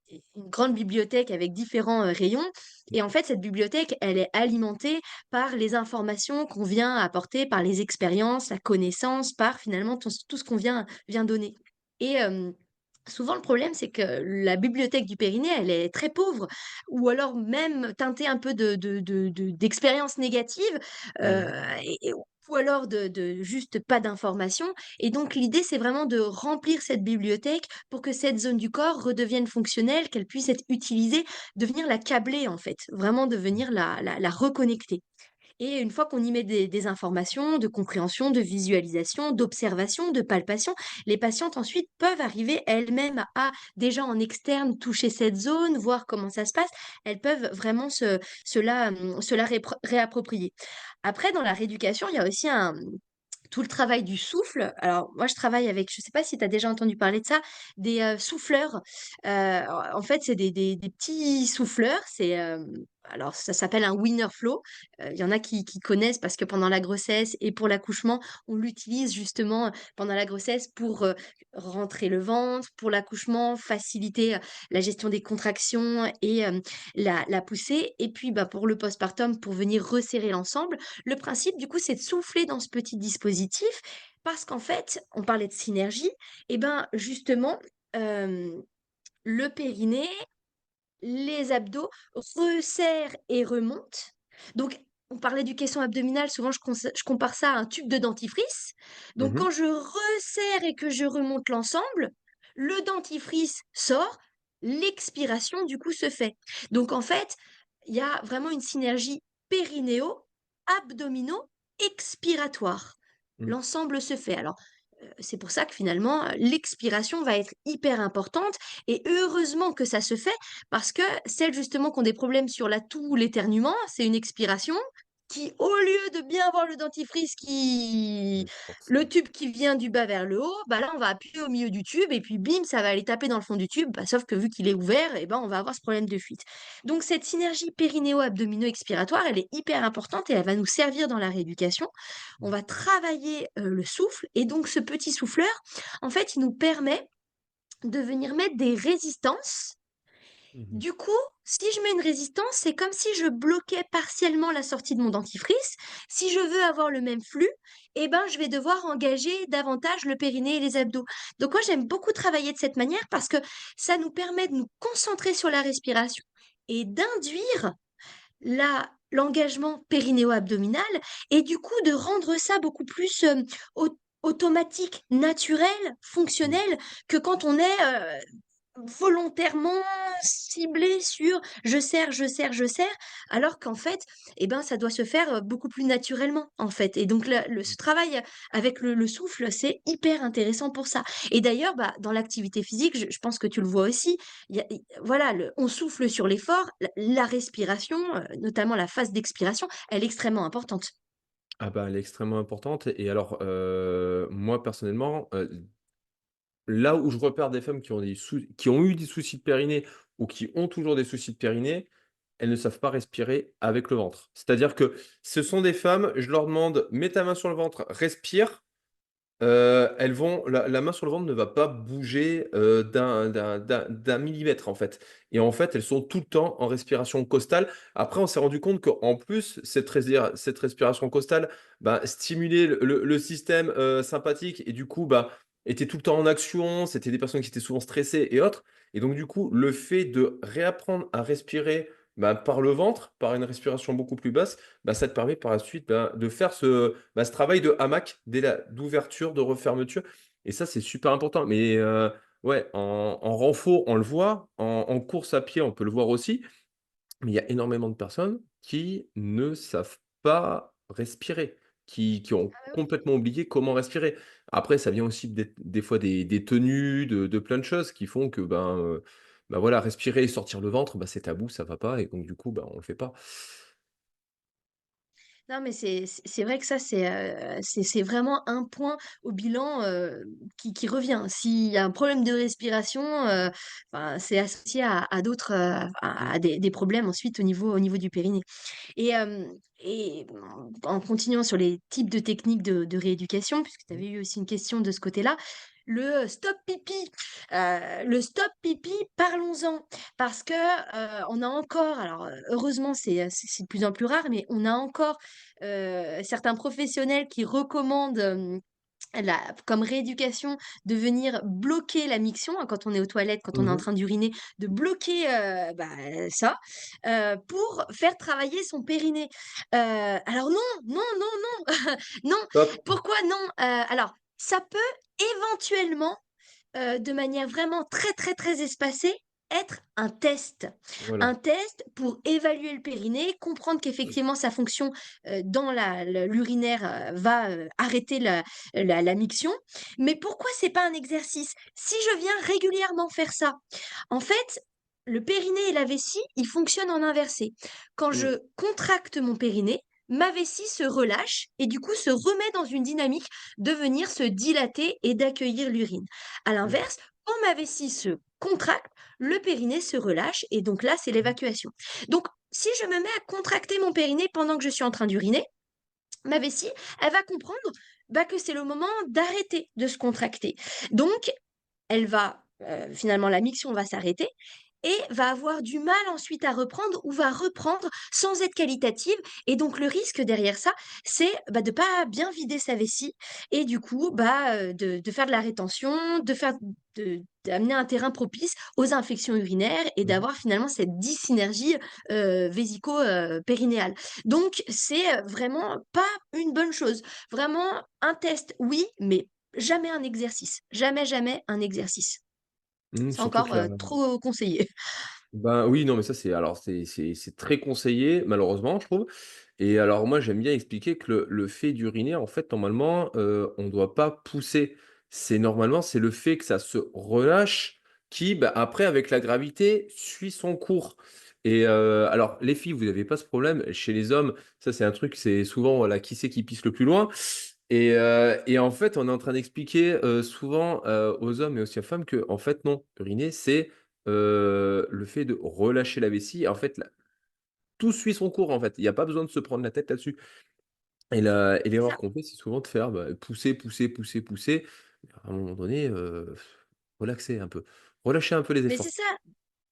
une grande bibliothèque avec différents rayons. Et en fait, cette bibliothèque, elle est alimentée par les informations qu'on vient apporter, par les expériences, la connaissance, par finalement tout ce qu'on vient donner. Et souvent, le problème, c'est que la bibliothèque du Périnée, elle est très pauvre, ou alors même teintée un peu d'expériences négatives, Mhm. ou alors de juste pas d'informations. Et donc, l'idée, c'est vraiment de remplir cette bibliothèque pour que cette zone du corps redevienne fonctionnelle, qu'elle puisse être utilisée, devenir la câbler, en fait, vraiment devenir la reconnecter. Et une fois qu'on y met des informations de compréhension, de visualisation, d'observation, de palpation, les patientes ensuite peuvent arriver elles-mêmes à, déjà en externe, toucher cette zone, voir comment ça se passe. Elles peuvent vraiment se la réapproprier. Après, dans la rééducation, il y a aussi tout le travail du souffle. Alors, moi, je travaille avec, je ne sais pas si tu as déjà entendu parler de ça, des souffleurs. En fait, c'est des petits souffleurs. Alors, ça s'appelle un winner flow. Il y en a qui connaissent parce que pendant la grossesse et pour l'accouchement, on l'utilise justement pendant la grossesse pour rentrer le ventre, pour l'accouchement, faciliter la gestion des contractions et la poussée. Et puis, pour le postpartum, pour venir resserrer l'ensemble. Le principe, du coup, c'est de souffler dans ce petit dispositif parce qu'en fait, on parlait de synergie, et ben justement, euh, le périnée, les abdos resserrent et remontent. Donc, on parlait du caisson abdominal, souvent je compare ça à un tube de dentifrice. Donc, Mhm. quand je resserre et que je remonte l'ensemble, le dentifrice sort, l'expiration du coup se fait. Donc, en fait, il y a vraiment une synergie périnéo-abdominaux-expiratoire. Mhm. L'ensemble se fait. Alors, c'est pour ça que finalement, l'expiration va être hyper importante. Et heureusement que ça se fait, parce que celles justement qui ont des problèmes sur la toux ou l'éternuement, c'est une expiration qui, au lieu de bien avoir le dentifrice Oui, le forcément. tube qui vient du bas vers le haut, là on va appuyer au milieu du tube et puis bim, ça va aller taper dans le fond du tube. Sauf que vu qu'il est ouvert, on va avoir ce problème de fuite. Donc cette synergie périnéo-abdominaux-expiratoire, elle est hyper importante et elle va nous servir dans la rééducation. On va travailler le souffle et donc ce petit souffleur, en fait, il nous permet de venir mettre des résistances. Mhm. Du coup, si je mets une résistance, c'est comme si je bloquais partiellement la sortie de mon dentifrice. Si je veux avoir le même flux, je vais devoir engager davantage le périnée et les abdos. Donc moi, j'aime beaucoup travailler de cette manière parce que ça nous permet de nous concentrer sur la respiration et d'induire la l'engagement périnéo-abdominal et du coup de rendre ça beaucoup plus automatique, naturel, Mmh. fonctionnel que quand on est volontairement ciblé sur je serre, je serre, je serre, alors qu'en fait, eh ben, ça doit se faire beaucoup plus naturellement, en fait. Et donc, ce travail avec le souffle, c'est hyper intéressant pour ça. Et d'ailleurs, bah, dans l'activité physique, je pense que tu le vois aussi, voilà, on souffle sur l'effort, la respiration, notamment la phase d'expiration, elle est extrêmement importante. Ah bah, elle est extrêmement importante et alors, moi personnellement, là où je repère des femmes qui ont eu des soucis de périnée ou qui ont toujours des soucis de périnée, elles ne savent pas respirer avec le ventre. C'est-à-dire que ce sont des femmes, je leur demande: «Mets ta main sur le ventre, respire». Elles vont la main sur le ventre ne va pas bouger, d'un millimètre, en fait et en fait, elles sont tout le temps en respiration costale. Après, on s'est rendu compte qu'en plus, cette respiration costale, bah, stimulait le système, sympathique et du coup, bah, était tout le temps en action. C'était des personnes qui étaient souvent stressées et autres et donc du coup, le fait de réapprendre à respirer, bah, par le ventre, par une respiration beaucoup plus basse, bah, ça te permet par la suite, bah, de faire ce travail de hamac d'ouverture, de refermeture et ça, c'est super important. Mais ouais, en renfort, on le voit, en course à pied, on peut le voir aussi, mais il y a énormément de personnes qui ne savent pas respirer, qui ont Ah bah oui. complètement oublié comment respirer. Après, ça vient aussi des fois des tenues, de plein de choses qui font que, ben, voilà, respirer et sortir le ventre, bah, c'est tabou, ça va pas et donc du coup, bah, on le fait pas. Non, mais c'est vrai que ça, c'est vraiment un point au bilan, qui revient. S'il y a un problème de respiration, enfin, c'est associé à d'autres, Mmh. à des problèmes ensuite au niveau du périnée. Et en continuant sur les types de techniques de rééducation, puisque tu Mmh. avais eu aussi une question de ce côté-là, stop pipi. Le stop pipi, parlons-en. Parce que, on a encore alors, heureusement, c'est de plus en plus rare, mais on a encore, certains professionnels qui recommandent, comme rééducation, de venir bloquer la miction, hein, quand on est aux toilettes, quand on est en Mmh. train d'uriner, de bloquer, bah, ça, pour faire travailler son périnée. Alors non, non, non, non, non. Stop. Pourquoi non? Alors, ça peut éventuellement, de manière vraiment très, très, très espacée, être un test. Un Voilà. test pour évaluer le périnée, comprendre qu'effectivement sa fonction, dans l'urinaire, va, arrêter la miction. Mais pourquoi c'est pas un exercice? Si je viens régulièrement faire ça, en fait, le périnée et la vessie, ils fonctionnent en inversé. Quand Mmh. je contracte mon périnée, ma vessie se relâche et du coup se remet dans une dynamique de venir se dilater et d'accueillir l'urine. À Mmh. l'inverse, quand ma vessie se contracte, le périnée se relâche et donc là, c'est Mmh. l'évacuation. Donc, si je me mets à contracter mon périnée pendant que je suis en train d'uriner, ma vessie, elle va comprendre, bah, que c'est le moment d'arrêter de se contracter. Donc, elle va, finalement la miction va s'arrêter et va avoir du mal ensuite à reprendre ou va reprendre sans être qualitative et donc le risque derrière ça, c'est, bah, de pas bien vider sa vessie et du coup, bah, de faire de la rétention, d'amener un terrain propice aux infections urinaires et Mmh. d'avoir finalement cette dysynergie, vésico, périnéale. Donc c'est, vraiment pas une bonne chose. Vraiment un test, oui, mais jamais un exercice. Jamais, jamais un exercice. Mmh, C'est surtout encore, que la trop conseillé. ben, oui, non, mais ça, c'est très conseillé, malheureusement, je trouve et alors moi, j'aime bien expliquer que le fait d'uriner, en fait, normalement, on ne doit pas pousser. C'est le fait que ça se relâche qui, bah, après, avec la gravité, suit son cours et alors les filles, vous n'avez pas ce problème. Chez les hommes, ça, c'est un truc, c'est souvent, voilà, qui c'est qui pisse le plus loin et en fait, on est en train d'expliquer, souvent, aux hommes et aussi aux femmes que en fait, non, uriner, c'est le fait de relâcher la vessie, en fait, la tout suit son cours, en fait. Il y a pas besoin de se prendre la tête là-dessus et C'est l'erreur ça. qu'on fait, c'est souvent de faire, bah, pousser, pousser, pousser, pousser. À un moment donné, relaxer un peu. Relâcher un peu les Mais efforts.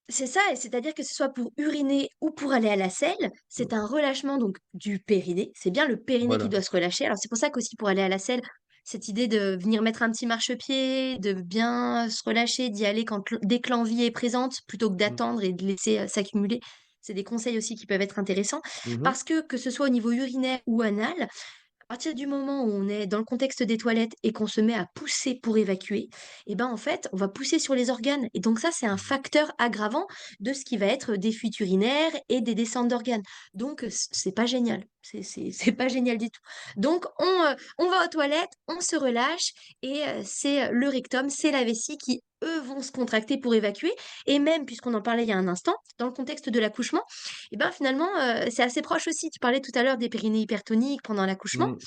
c'est ça et c'est-à-dire que ce soit pour uriner ou pour aller à la selle, Mmh, c'est un relâchement donc du périnée. C'est bien le périnée qui voilà. doit se relâcher. Alors c'est pour ça qu'aussi pour aller à la selle, cette idée de venir mettre un petit marchepied, de bien se relâcher, d'y aller dès que l'envie est présente, plutôt que Mmh, d'attendre et de laisser, s'accumuler, C'est des conseils aussi qui peuvent être intéressants Mmh. parce que ce soit au niveau urinaire ou anal, à partir du moment où on est dans le contexte des toilettes et qu'on se met à pousser pour évacuer, et ben, en fait, on va pousser sur les organes et donc ça, c'est un facteur aggravant de ce qui va être des fuites urinaires et des descentes d'organes. Donc c'est pas génial, c'est pas génial du tout. Donc on va aux toilettes, on se relâche et c'est le rectum, c'est la vessie qui, eux, vont se contracter pour évacuer et même, puisqu'on en parlait il y a un instant, dans le contexte de l'accouchement, et ben, finalement, c'est assez proche aussi. Tu parlais tout à l'heure des périnées hypertoniques pendant l'accouchement. Mmh.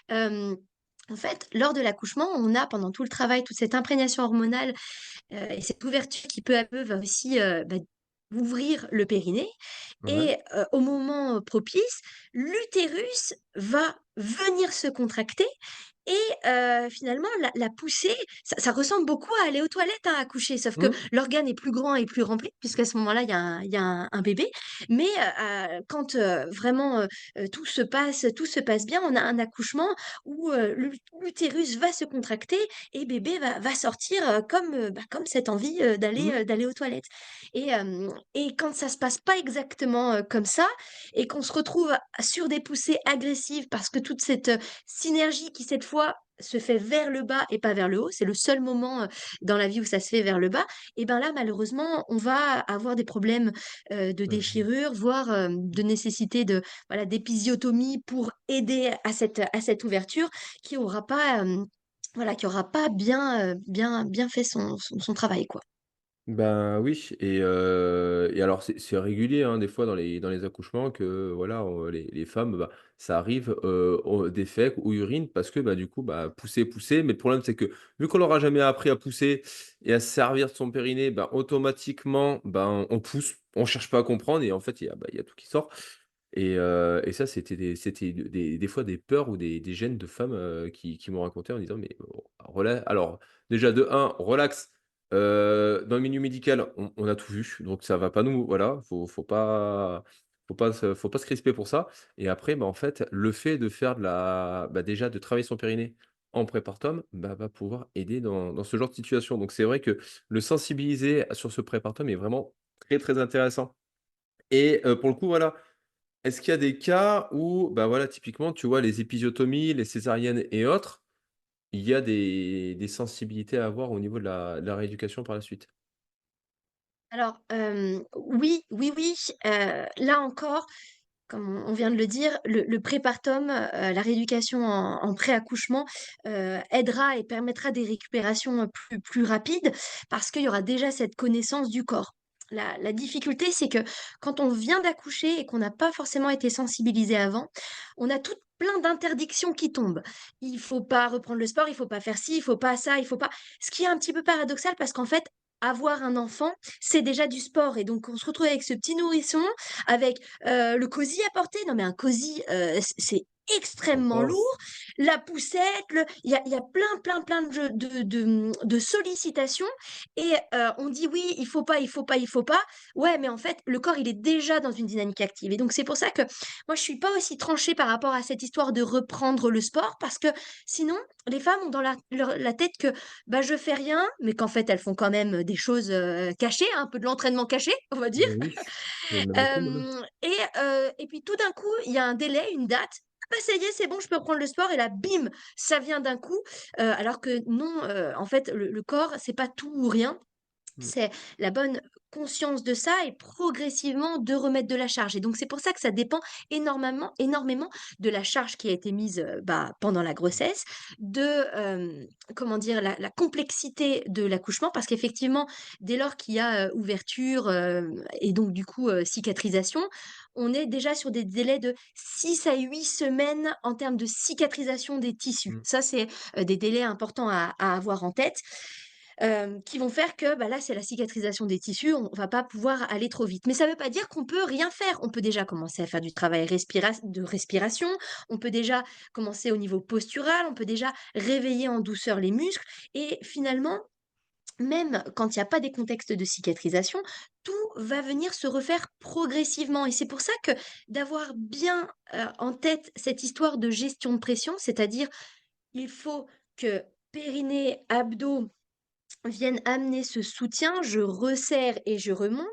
Hem, En fait, lors de l'accouchement, on a pendant tout le travail, toute cette imprégnation hormonale, et cette ouverture qui peu à peu va aussi, ouvrir le périnée Ouais. et au moment, propice, l'utérus va venir se contracter et finalement la poussée, ça ressemble beaucoup à aller aux toilettes, hein, accoucher, sauf que Mmh. l'organe est plus grand et plus rempli puisqu'à ce moment-là, il y a un bébé. Mais quand, vraiment, tout se passe bien, on a un accouchement où, l'utérus va se contracter et bébé va sortir, comme cette envie, d'aller, Mmh. d'aller aux toilettes. Et quand ça se passe pas exactement, comme ça et qu'on se retrouve sur des poussées agressives parce que toute cette, synergie qui cette fois se fait vers le bas et pas vers le haut, c'est le seul moment, dans la vie où ça se fait vers le bas et ben là malheureusement on va avoir des problèmes, de Mmh. déchirure, voire, de nécessité de voilà d'épisiotomie pour aider à cette ouverture qui aura pas, voilà, qui aura pas bien fait son travail, quoi. Ben, oui et alors c'est régulier, hein, des fois dans les accouchements que voilà, les femmes, bah, ça arrive, au défèquent ou urinent parce que, bah, du coup, bah, pousser, mais le problème c'est que vu qu'on leur a jamais appris à pousser et à se servir de son périnée, bah, automatiquement, ben, on pousse, on cherche pas à comprendre et en fait, il y a tout qui sort et ça c'était des fois des peurs ou des gênes de femmes, qui m'ont raconté en disant: «Mais oh, alors déjà de un relax, dans le milieu médical, on a tout vu, donc ça va pas nous voilà, faut pas se crisper pour ça et après, bah, en fait, le fait de faire déjà de travailler son périnée en prépartum, bah, va pouvoir aider dans ce genre de situation. Donc c'est vrai que le sensibiliser sur ce prépartum est vraiment très, très intéressant et pour le coup, voilà, est-ce qu'il y a des cas où, bah, voilà, typiquement, tu vois, les épisiotomies, les césariennes et autres, il y a des sensibilités à avoir au niveau de la rééducation par la suite? Alors, oui, oui, oui, là encore, comme on vient de le dire, le prépartum, la rééducation en préaccouchement, aidera et permettra des récupérations, plus rapides parce qu'il y aura déjà cette connaissance du corps. La difficulté, c'est que quand on vient d'accoucher et qu'on n'a pas forcément été sensibilisé avant, on a tout plein d'interdictions qui tombent. Il faut pas reprendre le sport, il faut pas faire ci, il faut pas ça, il faut pas ce qui est un petit peu paradoxal parce qu'en fait, avoir un enfant, c'est déjà du sport et donc on se retrouve avec ce petit nourrisson, avec le cosy à porter, non mais un cosy, c'est extrêmement Confort. lourd. La poussette, le il y a plein, plein, plein de jeux de sollicitations et on dit: «Oui, il faut pas, il faut pas, il faut pas». Ouais, mais en fait, le corps, il est déjà dans une dynamique active et donc c'est pour ça que moi, je suis pas aussi tranchée par rapport à cette histoire de reprendre le sport parce que sinon, les femmes ont dans la tête que, bah, je fais rien, mais qu'en fait, elles font quand même, des choses, cachées, un peu de l'entraînement caché, on va dire. Oui, il y en a beaucoup maintenant. Et puis tout d'un coup, il y a un délai, une date. «Ah bah, ça y est, c'est bon, je peux reprendre le sport» et là, bim, ça vient d'un coup, alors que non, en fait, le corps, c'est pas tout ou rien. Mmh. C'est la bonne conscience de ça et progressivement de remettre de la charge et donc c'est pour ça que ça dépend énormément de la charge qui a été mise, pendant la grossesse, de, comment dire? La complexité de l'accouchement parce qu'effectivement, dès lors qu'il y a, ouverture, et donc du coup, cicatrisation, on est déjà sur des délais de 6 à 8 semaines en termes de cicatrisation des tissus. Mmh. Ça, c'est, des délais importants à avoir en tête qui vont faire que, bah, là, c'est la cicatrisation des tissus, on va pas pouvoir aller trop vite. Mais ça ne veut pas dire qu'on peut rien faire. On peut déjà commencer à faire du travail de respiration, on peut déjà commencer au niveau postural, on peut déjà réveiller en douceur les muscles et finalement, même quand il y a pas des contextes de cicatrisation, tout va venir se refaire progressivement et c'est pour ça que d'avoir bien, en tête cette histoire de gestion de pression, c'est-à-dire il faut que périnée, abdos viennent amener ce soutien, je resserre et je remonte,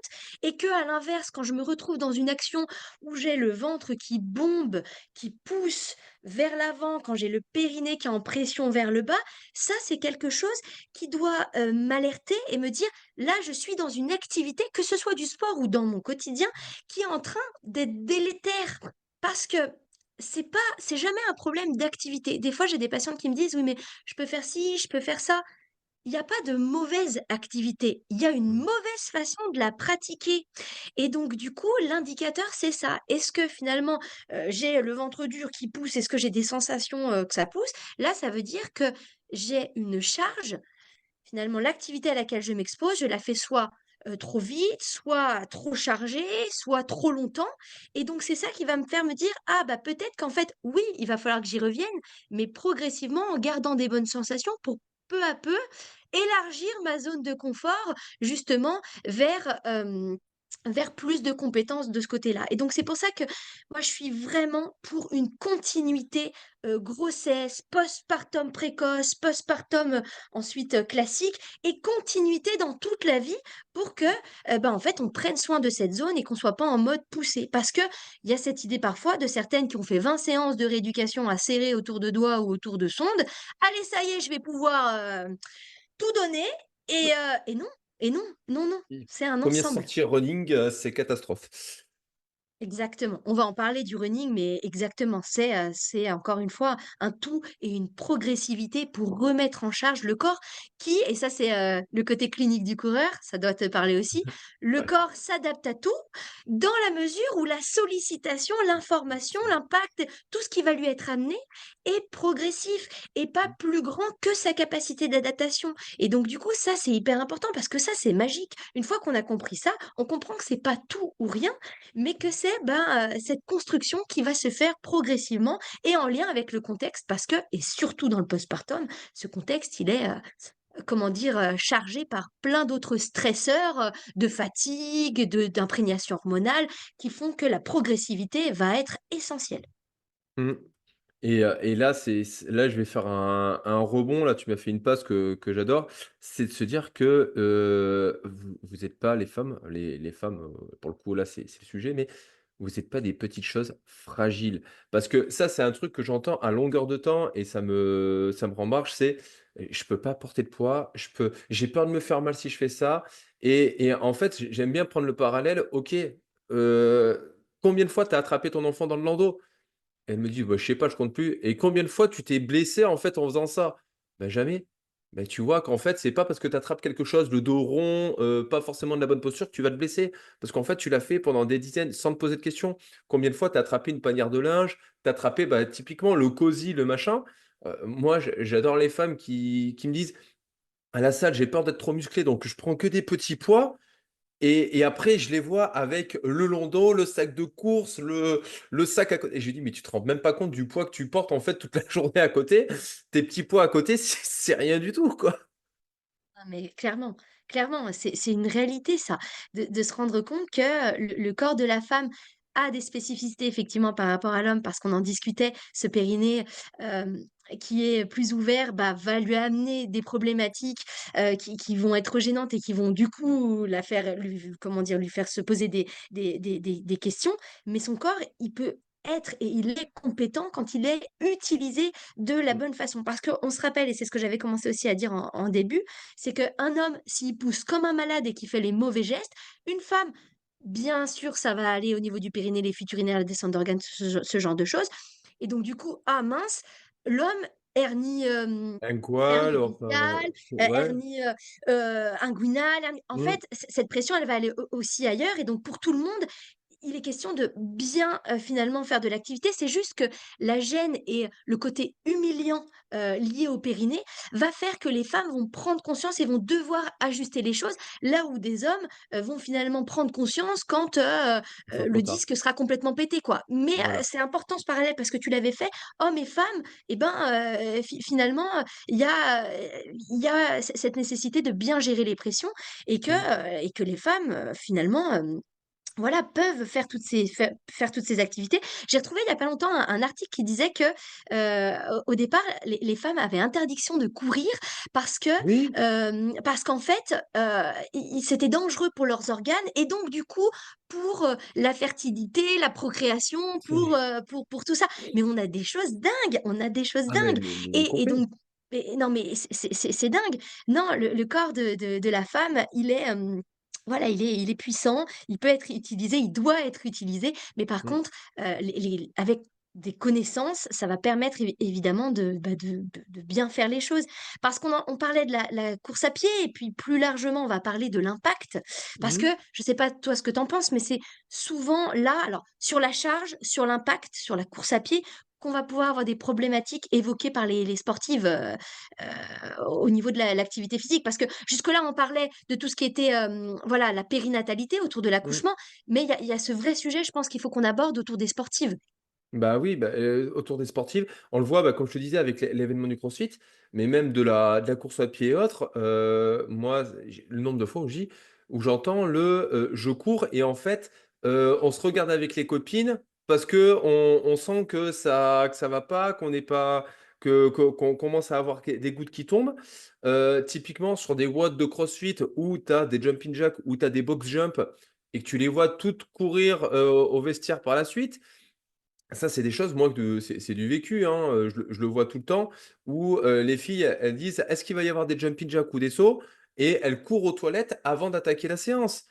et que à l'inverse, quand je me retrouve dans une action où j'ai le ventre qui bombe, qui pousse vers l'avant, quand j'ai le périnée qui est en pression vers le bas, ça c'est quelque chose qui doit m'alerter et me dire, là je suis dans une activité, que ce soit du sport ou dans mon quotidien, qui est en train d'être délétère. Parce que c'est jamais un problème d'activité. Des fois, j'ai des patientes qui me disent, oui, mais je peux faire ci, je peux faire ça. Il y a pas de mauvaise activité, il y a une Mmh. mauvaise façon de la pratiquer, et donc du coup, l'indicateur, c'est ça. Est-ce que finalement, j'ai le ventre dur qui pousse? Est-ce que j'ai des sensations, que ça pousse? Là, ça veut dire que j'ai une charge. Finalement, l'activité à laquelle je m'expose, je la fais soit, trop vite, soit trop chargée, soit trop longtemps, et donc c'est ça qui va me faire me dire: «Ah bah, peut-être qu'en fait, oui, il va falloir que j'y revienne, mais progressivement en gardant des bonnes sensations pour peu à peu élargir ma zone de confort justement vers plus de compétences de ce côté-là», et donc c'est pour ça que moi je suis vraiment pour une continuité, grossesse, postpartum précoce, postpartum ensuite, classique, et continuité dans toute la vie pour que, en fait, on prenne soin de cette zone et qu'on soit pas en mode poussé. Parce qu'il y a cette idée parfois de certaines qui ont fait 20 séances de rééducation à serrer autour de doigts ou autour de sondes. «Allez, ça y est, je vais pouvoir, tout donner», et non, et non, non, non, Et c'est un première ensemble. sortie running, c'est catastrophe. Exactement. On va en parler du running, mais exactement, c'est encore une fois un tout et une progressivité pour remettre en charge le corps qui, et ça c'est, le côté clinique du coureur, ça doit te parler aussi, le Ouais. corps s'adapte à tout dans la mesure où la sollicitation, l'information, l'impact, tout ce qui va lui être amené est progressif et pas plus grand que sa capacité d'adaptation, et donc du coup ça c'est hyper important parce que ça c'est magique. Une fois qu'on a compris ça, on comprend que c'est pas tout ou rien, mais que c'est, cette construction qui va se faire progressivement et en lien avec le contexte, parce que, et surtout dans le postpartum, ce contexte, il est, comment dire? Chargé par plein d'autres stresseurs, de fatigue, de d'imprégnation hormonale, qui font que la progressivité va être essentielle. Mmh. Et là, là, je vais faire un rebond. Là, tu m'as fait une passe que j'adore. C'est de se dire que, vous êtes pas les femmes, les femmes, pour le coup, là, c'est le sujet, mais vous êtes pas des petites choses fragiles. Parce que ça, c'est un truc que j'entends à longueur de temps et ça me rend marche, c'est: «Je peux pas porter de poids, j'ai peur de me faire mal si je fais ça», et en fait, j'aime bien prendre le parallèle. OK, combien de fois tu as attrapé ton enfant dans le landau? Elle me dit: «Bah, je sais pas, je compte plus». «Et combien de fois tu t'es blessé en fait, en faisant ça?» «Bah, jamais». Bah, tu vois qu'en fait, c'est pas parce que tu attrapes quelque chose, le dos rond, pas forcément de la bonne posture, que tu vas te blesser. Parce qu'en fait, tu l'as fait pendant des dizaines sans te poser de questions. Combien de fois tu as attrapé une panière de linge? Tu as attrapé, bah, typiquement le cosy, le machin. Moi, j'adore les femmes qui me disent: «À la salle, j'ai peur d'être trop musclé, donc je prends que des petits poids». Et après, je les vois avec le landau, le sac de course, le sac à côté, et je lui dis: «Mais tu te rends même pas compte du poids que tu portes, en fait, toute la journée à côté. Tes petits poids à côté, c'est rien du tout, quoi». Ah mais clairement, clairement, c'est une réalité ça, de se rendre compte que le corps de la femme a des spécificités effectivement par rapport à l'homme, parce qu'on en discutait, ce périnée, hem, qui est plus ouvert, va lui amener des problématiques, qui vont être gênantes et qui vont du coup la faire lui, comment dire? Lui faire se poser des questions, mais son corps, il peut être et il est compétent quand il est utilisé de la Mmh. bonne façon. Parce qu'on se rappelle, et c'est ce que j'avais commencé aussi à dire en début, c'est qu'un homme, s'il pousse comme un malade et qu'il fait les mauvais gestes, une femme, bien sûr, ça va aller au niveau du périnée, les fuites urinaires, la descente d'organes, ce genre de choses, et donc du coup, ah mince, l'homme, hernie, Un poil, hernie enfin, discale, ouais. hernie, inguinale, hernie, en Mmh. fait, cette pression, elle va aller aussi ailleurs, et donc pour tout le monde, il est question de bien, finalement faire de l'activité. C'est juste que la gêne et le côté humiliant, lié au périnée, va faire que les femmes vont prendre conscience et vont devoir ajuster les choses, là où des hommes, vont finalement prendre conscience quand, Il soit trop le tard. disque sera complètement pété, quoi. Mais, Voilà. c'est important ce parallèle parce que tu l'avais fait, hommes et femmes, et finalement, il y a cette nécessité de bien gérer les pressions, et Mmh. que les femmes, finalement, voilà, peuvent faire toutes ces activités. J'ai retrouvé il y a pas longtemps un article qui disait que, au départ, les femmes avaient interdiction de courir parce que, Oui, parce qu'en fait, c'était dangereux pour leurs organes et donc du coup, pour, la fertilité, la procréation, c'est pour tout ça. Mais on a des choses dingues, on a des choses ah dingues mais et complet. donc non, mais c'est dingue. Non, le corps de la femme, il est, voilà, il est puissant, il peut être utilisé, il doit être utilisé, mais par Mmh. contre, avec des connaissances, ça va permettre évidemment de bien faire les choses. Parce on parlait de la course à pied et puis plus largement, on va parler de l'impact. Parce que, Mmh. je sais pas toi ce que tu en penses, mais c'est souvent là, alors sur la charge, sur l'impact, sur la course à pied, qu'on va pouvoir avoir des problématiques évoquées par les sportives, au niveau de l'activité physique. Parce que jusque-là, on parlait de tout ce qui était, voilà, la périnatalité autour de Mmh. l'accouchement, mais il y a ce vrai sujet, je pense qu'il faut qu'on aborde autour des sportives. Bah, oui, bah, autour des sportives, on le voit, bah, comme je te disais avec l'événement du CrossFit, mais même de la course à pied et autres, moi, j'ai le nombre de fois où j'entends «je cours» et en fait, on se regarde avec les copines parce qu'on sent que ça va pas, qu'on n'est pas qu'on commence à avoir des gouttes qui tombent. Typiquement sur des WOD de CrossFit où tu as des jumping jacks, où tu as des box jump et que tu les vois toutes courir, au vestiaire par la suite. Ça, c'est des choses, moi, c'est du vécu, hein, je le vois tout le temps où, les filles, elles disent: «Est-ce qu'il va y avoir des jumping jacks ou des sauts?» et elles courent aux toilettes avant d'attaquer la séance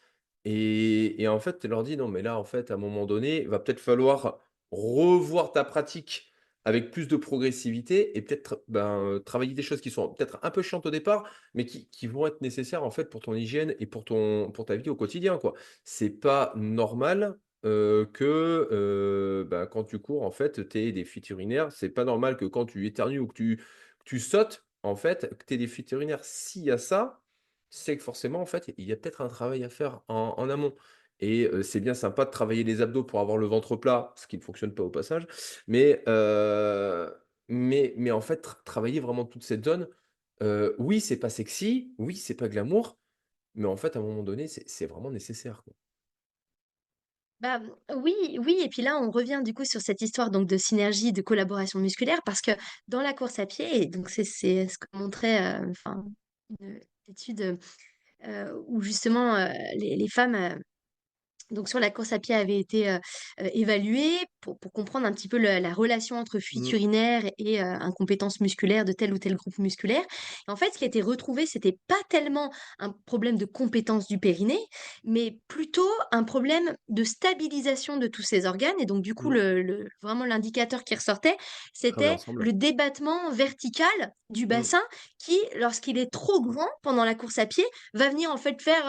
et en fait, tu leur dis: «Non, mais là, en fait, à un moment donné, il va peut-être falloir revoir ta pratique avec plus de progressivité et peut-être, ben, travailler des choses qui sont peut-être un peu chiantes au départ, mais qui vont être nécessaires, en fait, pour ton hygiène et pour ta vie au quotidien, quoi». C'est pas normal bah, quand tu cours, en fait, tu aies des fuites urinaires. C'est pas normal que quand tu éternues ou que tu sautes, en fait, que tu aies des fuites urinaires. S'il y a ça, c'est que forcément, en fait, il y a peut-être un travail à faire en amont et c'est bien sympa de travailler les abdos pour avoir le ventre plat, ce qui ne fonctionne pas au passage, mais en fait, travailler vraiment toute cette zone, oui, c'est pas sexy, oui, c'est pas glamour, mais en fait, à un moment donné, c'est vraiment nécessaire, quoi. Bah, oui, oui et puis là, on revient du coup sur cette histoire donc de synergie, de collaboration musculaire parce que dans la course à pied et donc c'est ce que montrait, enfin, une étude, où justement, les femmes, donc sur la course à pied avait été, évaluée pour comprendre un petit peu le la relation entre fuite Mmh, urinaire et incompétence musculaire de tel ou tel groupe musculaire. Et en fait, ce qui a été retrouvé, c'était pas tellement un problème de compétence du périnée, mais plutôt un problème de stabilisation de tous ces organes et donc du coup, mmh. vraiment l'indicateur qui ressortait, Travailler c'était ensemble. le débattement vertical du Mmh, bassin qui, lorsqu'il est trop grand pendant la course à pied, va venir en fait faire,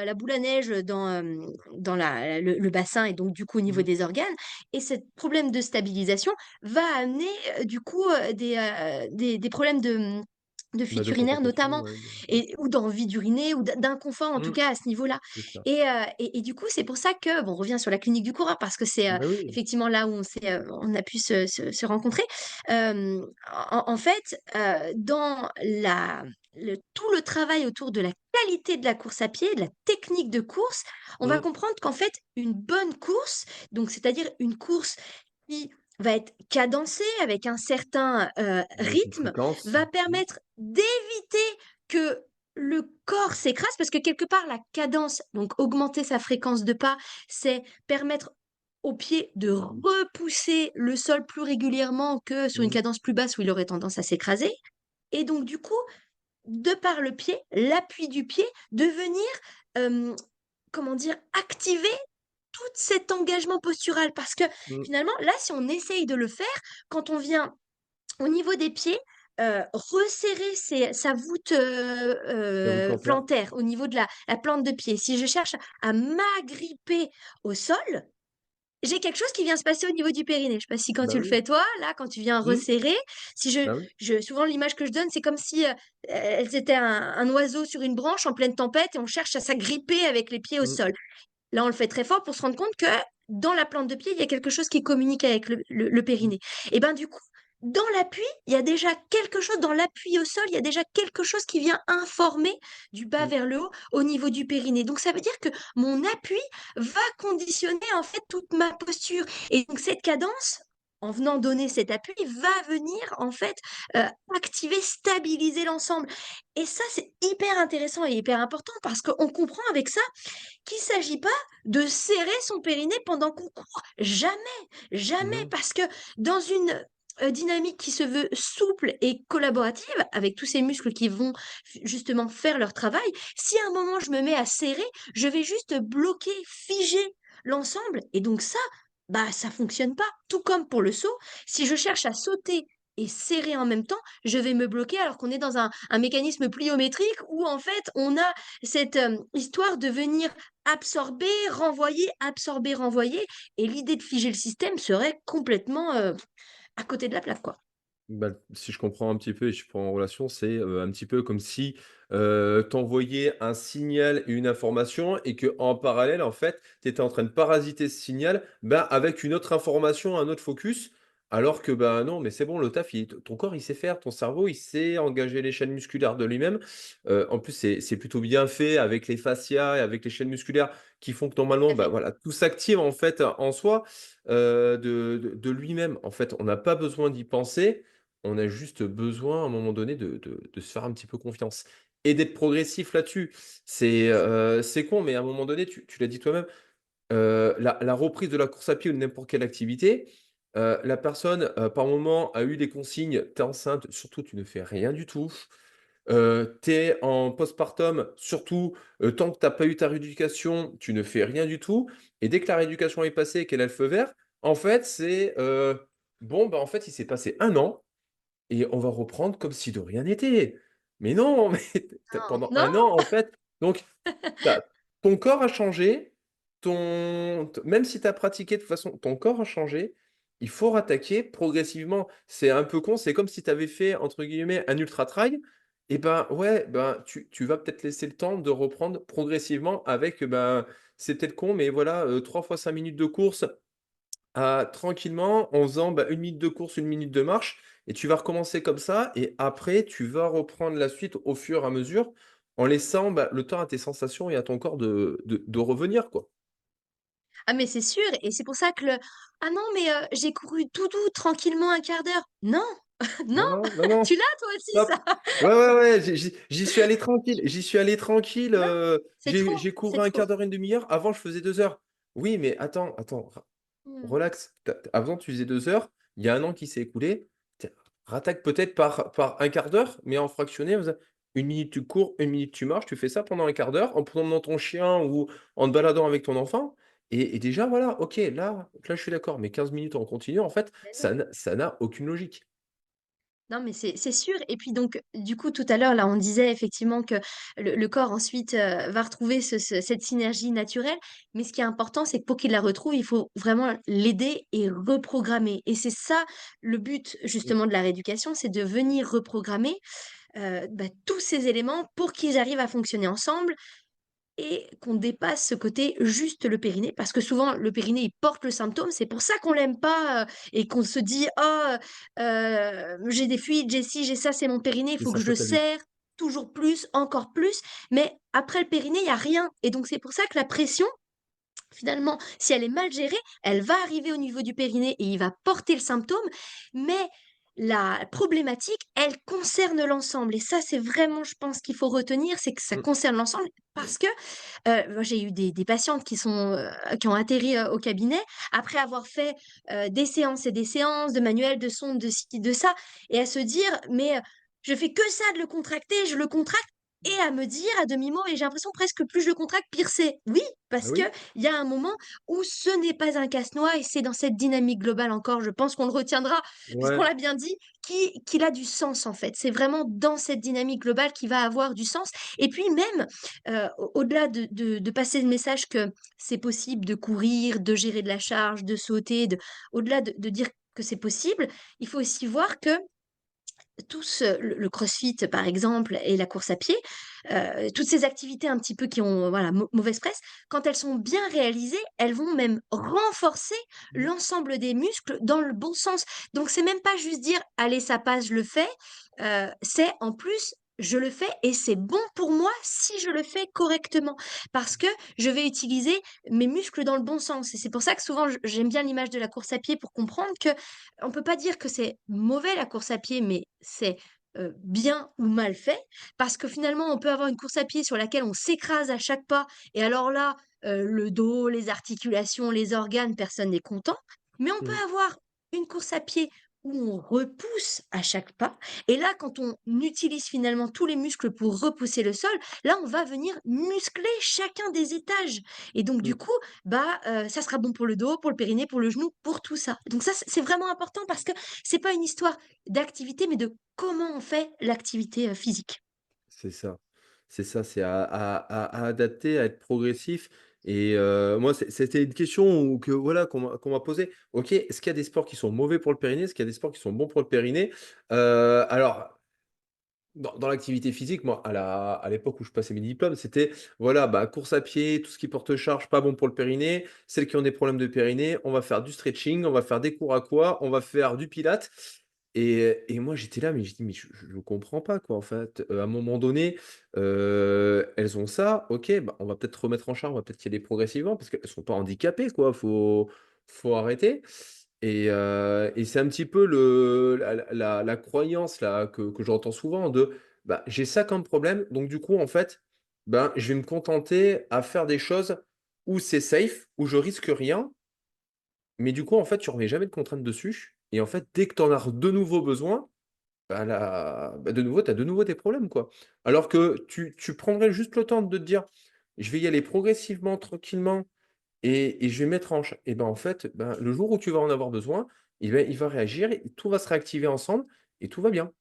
la boule à neige dans le bassin et donc du coup au niveau mmh. des organes et ce problème de stabilisation va amener, du coup, des problèmes de Bah, fuite de urinaire constipation, notamment ouais, et ou d'envie d'uriner ou d'inconfort en tout mmh, cas à ce niveau-là c'est ça. et du coup, c'est pour ça que bon, on revient sur la clinique du coureur parce que c'est, Bah, oui. effectivement là où on a pu se rencontrer. En fait, dans tout le travail autour de la qualité de la course à pied, de la technique de course, on va Mmh, comprendre qu'en fait, une bonne course, donc c'est-à-dire une course qui va être cadencée avec un certain, avec une rythme, fréquence. va Mmh, permettre d'éviter que le corps s'écrase parce que quelque part la cadence, donc augmenter sa fréquence de pas, c'est permettre au pied de repousser le sol plus régulièrement que sur une mmh. cadence plus basse où il aurait tendance à s'écraser et donc du coup, de par le pied, l'appui du pied, de venir, comment dire? Activer tout cet engagement postural. Parce que Mmh. finalement, là, si on essaye de le faire, quand on vient au niveau des pieds, resserrer sa voûte, La voûte plantaire. plantaire au niveau de la plante de pied. Si je cherche à m'agripper au sol, j'ai quelque chose qui vient se passer au niveau du périnée. Je sais pas si quand Bah, tu le oui. fais toi, là, quand tu viens Mmh. resserrer, si Bah, oui. souvent l'image que je donne, c'est comme si, elles étaient un oiseau sur une branche en pleine tempête et on cherche à s'agripper avec les pieds au Mmh, sol. Là, on le fait très fort pour se rendre compte que dans la plante de pied, il y a quelque chose qui communique avec le mmh. périnée et ben, du coup, dans l'appui, il y a déjà quelque chose, dans l'appui au sol, il y a déjà quelque chose qui vient informer du bas Mmh. vers le haut au niveau du périnée. Donc ça veut dire que mon appui va conditionner en fait toute ma posture. Et donc cette cadence, en venant donner cet appui, va venir en fait euh, activer, stabiliser l'ensemble. Et ça, c'est hyper intéressant et hyper important parce qu'on comprend avec ça qu'il ne s'agit pas de serrer son périnée pendant qu'on court. Jamais, jamais, Non. parce que dans une dynamique qui se veut souple et collaborative, avec tous ces muscles qui vont justement faire leur travail, si à un moment je me mets à serrer, je vais juste bloquer, figer l'ensemble. Et donc ça, bah ça fonctionne pas. Tout comme pour le saut, si je cherche à sauter et serrer en même temps, je vais me bloquer alors qu'on est dans un mécanisme pliométrique où en fait on a cette histoire de venir absorber, renvoyer. Et l'idée de figer le système serait complètement à côté de la plaque, quoi. Bah, si je comprends un petit peu et je prends en relation, c'est, un petit peu comme si, tu envoyais un signal et une information et que en parallèle, en fait, tu étais en train de parasiter ce signal, bah, avec une autre information, un autre focus. Alors que, bah, non, mais c'est bon, le taf, ton corps, il sait faire, ton cerveau, il sait engager les chaînes musculaires de lui-même. En plus, c'est plutôt bien fait avec les fascias et avec les chaînes musculaires qui font que normalement, Tout à bah, fait. voilà, tout s'active, en fait, en soi, de lui-même. En fait, on n'a pas besoin d'y penser. On a juste besoin à un moment donné de se faire un petit peu confiance et d'être progressif là-dessus. C'est con, mais à un moment donné, tu l'as dit toi-même, la reprise de la course à pied ou de n'importe quelle activité, la personne, par moment a eu des consignes: «Tu es enceinte, surtout tu ne fais rien du tout. Tu es en postpartum, surtout, tant que tu as pas eu ta rééducation, tu ne fais rien du tout» et dès que la rééducation est passée et qu'elle a le feu vert, en fait, c'est, bon, bah, en fait, il s'est passé 1 an et on va reprendre comme si de rien n'était. Mais non, mais tu Non, pendant un non, an, en fait, donc tu ton corps a changé, même si tu as pratiqué de toute façon, ton corps a changé, il faut rattaquer progressivement. C'est un peu con, c'est comme si tu avais fait, entre guillemets, «un ultra trail» et ben, ouais, ben, tu vas peut-être laisser le temps de reprendre progressivement avec, ben, c'est peut-être con, mais voilà, 3 fois 5 minutes de course tranquillement, en faisant, bah, 1 minute de course, 1 minute de marche et tu vas recommencer comme ça et après tu vas reprendre la suite au fur et à mesure en laissant, bah, le temps à tes sensations et à ton corps de revenir, quoi. ah mais c'est sûr, et c'est pour ça que le ah non, mais j'ai couru tout doux, tranquillement un quart d'heure. Non, non, Non, non, non, non, tu l'as toi aussi stop. ça. Ouais, ouais, ouais, j'y suis allé tranquille, j'y suis allé tranquille, Non, j'ai c'est couru un trop. quart d'heure, une demi-heure. Avant, je faisais 2 heures. Oui, mais attends, Mmh. relax. Avant, tu faisais 2 heures, il y a 1 an qui s'est écoulé. Tu rattaque peut-être par un quart d'heure, mais en fractionné, en faisant 1 minute tu cours, 1 minute tu marches, tu fais ça pendant un quart d'heure en promenant ton chien ou en te baladant avec ton enfant et déjà voilà, OK, là je suis d'accord, mais 15 minutes en continu, en fait, Beh non. ça n'a aucune logique. Non, mais c'est sûr. Et puis donc, du coup, tout à l'heure, là, on disait effectivement que le corps ensuite va retrouver cette synergie naturelle. Mais ce qui est important, c'est que pour qu'il la retrouve, il faut vraiment l'aider et reprogrammer. Et c'est ça le but Mmh. justement de la rééducation, c'est de venir reprogrammer bah, tous ces éléments pour qu'ils arrivent à fonctionner ensemble et qu'on dépasse ce côté juste le périnée, parce que souvent le périnée, il porte le symptôme. C'est pour ça qu'on l'aime pas, et qu'on se dit: «Oh, j'ai des fuites, j'ai ci, j'ai ça, c'est mon périnée, il Et faut que ça je le totalise. serre toujours plus, encore plus». Mais après le périnée, il y a rien, et donc c'est pour ça que la pression, finalement, si elle est mal gérée, elle va arriver au niveau du périnée et il va porter le symptôme, mais la problématique, elle concerne l'ensemble, et ça, c'est vraiment, je pense, qu'il faut retenir, c'est que ça Mmh. concerne l'ensemble parce que moi, j'ai eu des patientes qui ont atterri, au cabinet après avoir fait, des séances et des séances de manuels, de sondes, de ci, de ça, et à se dire: «Mais, je fais que ça de le contracter, je le contracte», et à me dire à demi-mot: «Et j'ai l'impression presque que plus je le contracte, pire c'est». Oui, Bah parce qu'il oui. y a un moment où ce n'est pas un casse-noix, et c'est dans cette dynamique globale encore, je pense qu'on le retiendra, puisqu'on Ouais. l'a bien dit, qu'il a du sens, en fait. C'est vraiment dans cette dynamique globale qui va avoir du sens, et puis même, au-delà de passer le message que c'est possible de courir, de gérer de la charge, de sauter, au-delà de dire que c'est possible, il faut aussi voir que le CrossFit, par exemple, et la course à pied, toutes ces activités un petit peu qui ont, voilà, mauvaise presse, quand elles sont bien réalisées, elles vont même renforcer Mmh. l'ensemble des muscles dans le bon sens. Donc c'est même pas juste dire: «Allez, ça passe, je le fais», c'est en plus, je le fais et c'est bon pour moi si je le fais correctement. Parce que je vais utiliser mes muscles dans le bon sens et c'est pour ça que souvent j'aime bien l'image de la course à pied pour comprendre que on peut pas dire que c'est mauvais la course à pied, mais c'est, bien ou mal fait. Parce que finalement, on peut avoir une course à pied sur laquelle on s'écrase à chaque pas et alors là, le dos, les articulations, les organes, personne n'est content. Mais on peut Mmh. avoir une course à pied où on repousse à chaque pas et là, quand on utilise finalement tous les muscles pour repousser le sol, là, on va venir muscler chacun des étages et donc du Mmh. coup, bah, ça sera bon pour le dos, pour le périnée, pour le genou, pour tout ça. Donc ça, c'est vraiment important parce que c'est pas une histoire d'activité, mais de comment on fait l'activité, physique. C'est ça. C'est ça, c'est à adapter, à être progressif et moi, c'était une question que voilà, qu'on m'a posée. OK, est-ce qu'il y a des sports qui sont mauvais pour le périnée? Est-ce qu'il y a des sports qui sont bons pour le périnée? Alors dans l'activité physique, moi, à l'époque où je passais mes diplômes, c'était, voilà, bah, course à pied, tout ce qui porte charge, pas bon pour le périnée. Celles qui ont des problèmes de périnée, on va faire du stretching, on va faire des cours à quoi, on va faire du pilates et moi, j'étais là, mais je dis: «Mais je comprends pas, quoi, en fait». À un moment donné, elles ont ça, OK, bah, on va peut-être remettre en charge, on va peut-être y aller progressivement parce qu'elles sont pas handicapées, quoi. Faut arrêter et c'est un petit peu la croyance là que j'entends souvent de: «Bah, j'ai ça comme problème, donc du coup, en fait, ben, je vais me contenter à faire des choses où c'est safe, où je risque rien». Mais du coup, en fait, tu remets jamais de contraintes dessus et en fait, dès que tu en as de nouveau besoin, de nouveau, tu as de nouveau tes problèmes, quoi. Alors que tu prendrais juste le temps de te dire: «Je vais y aller progressivement, tranquillement et je vais mettre en ch» et ben, en fait, ben, le jour où tu vas en avoir besoin, il va réagir et tout va se réactiver ensemble et tout va bien.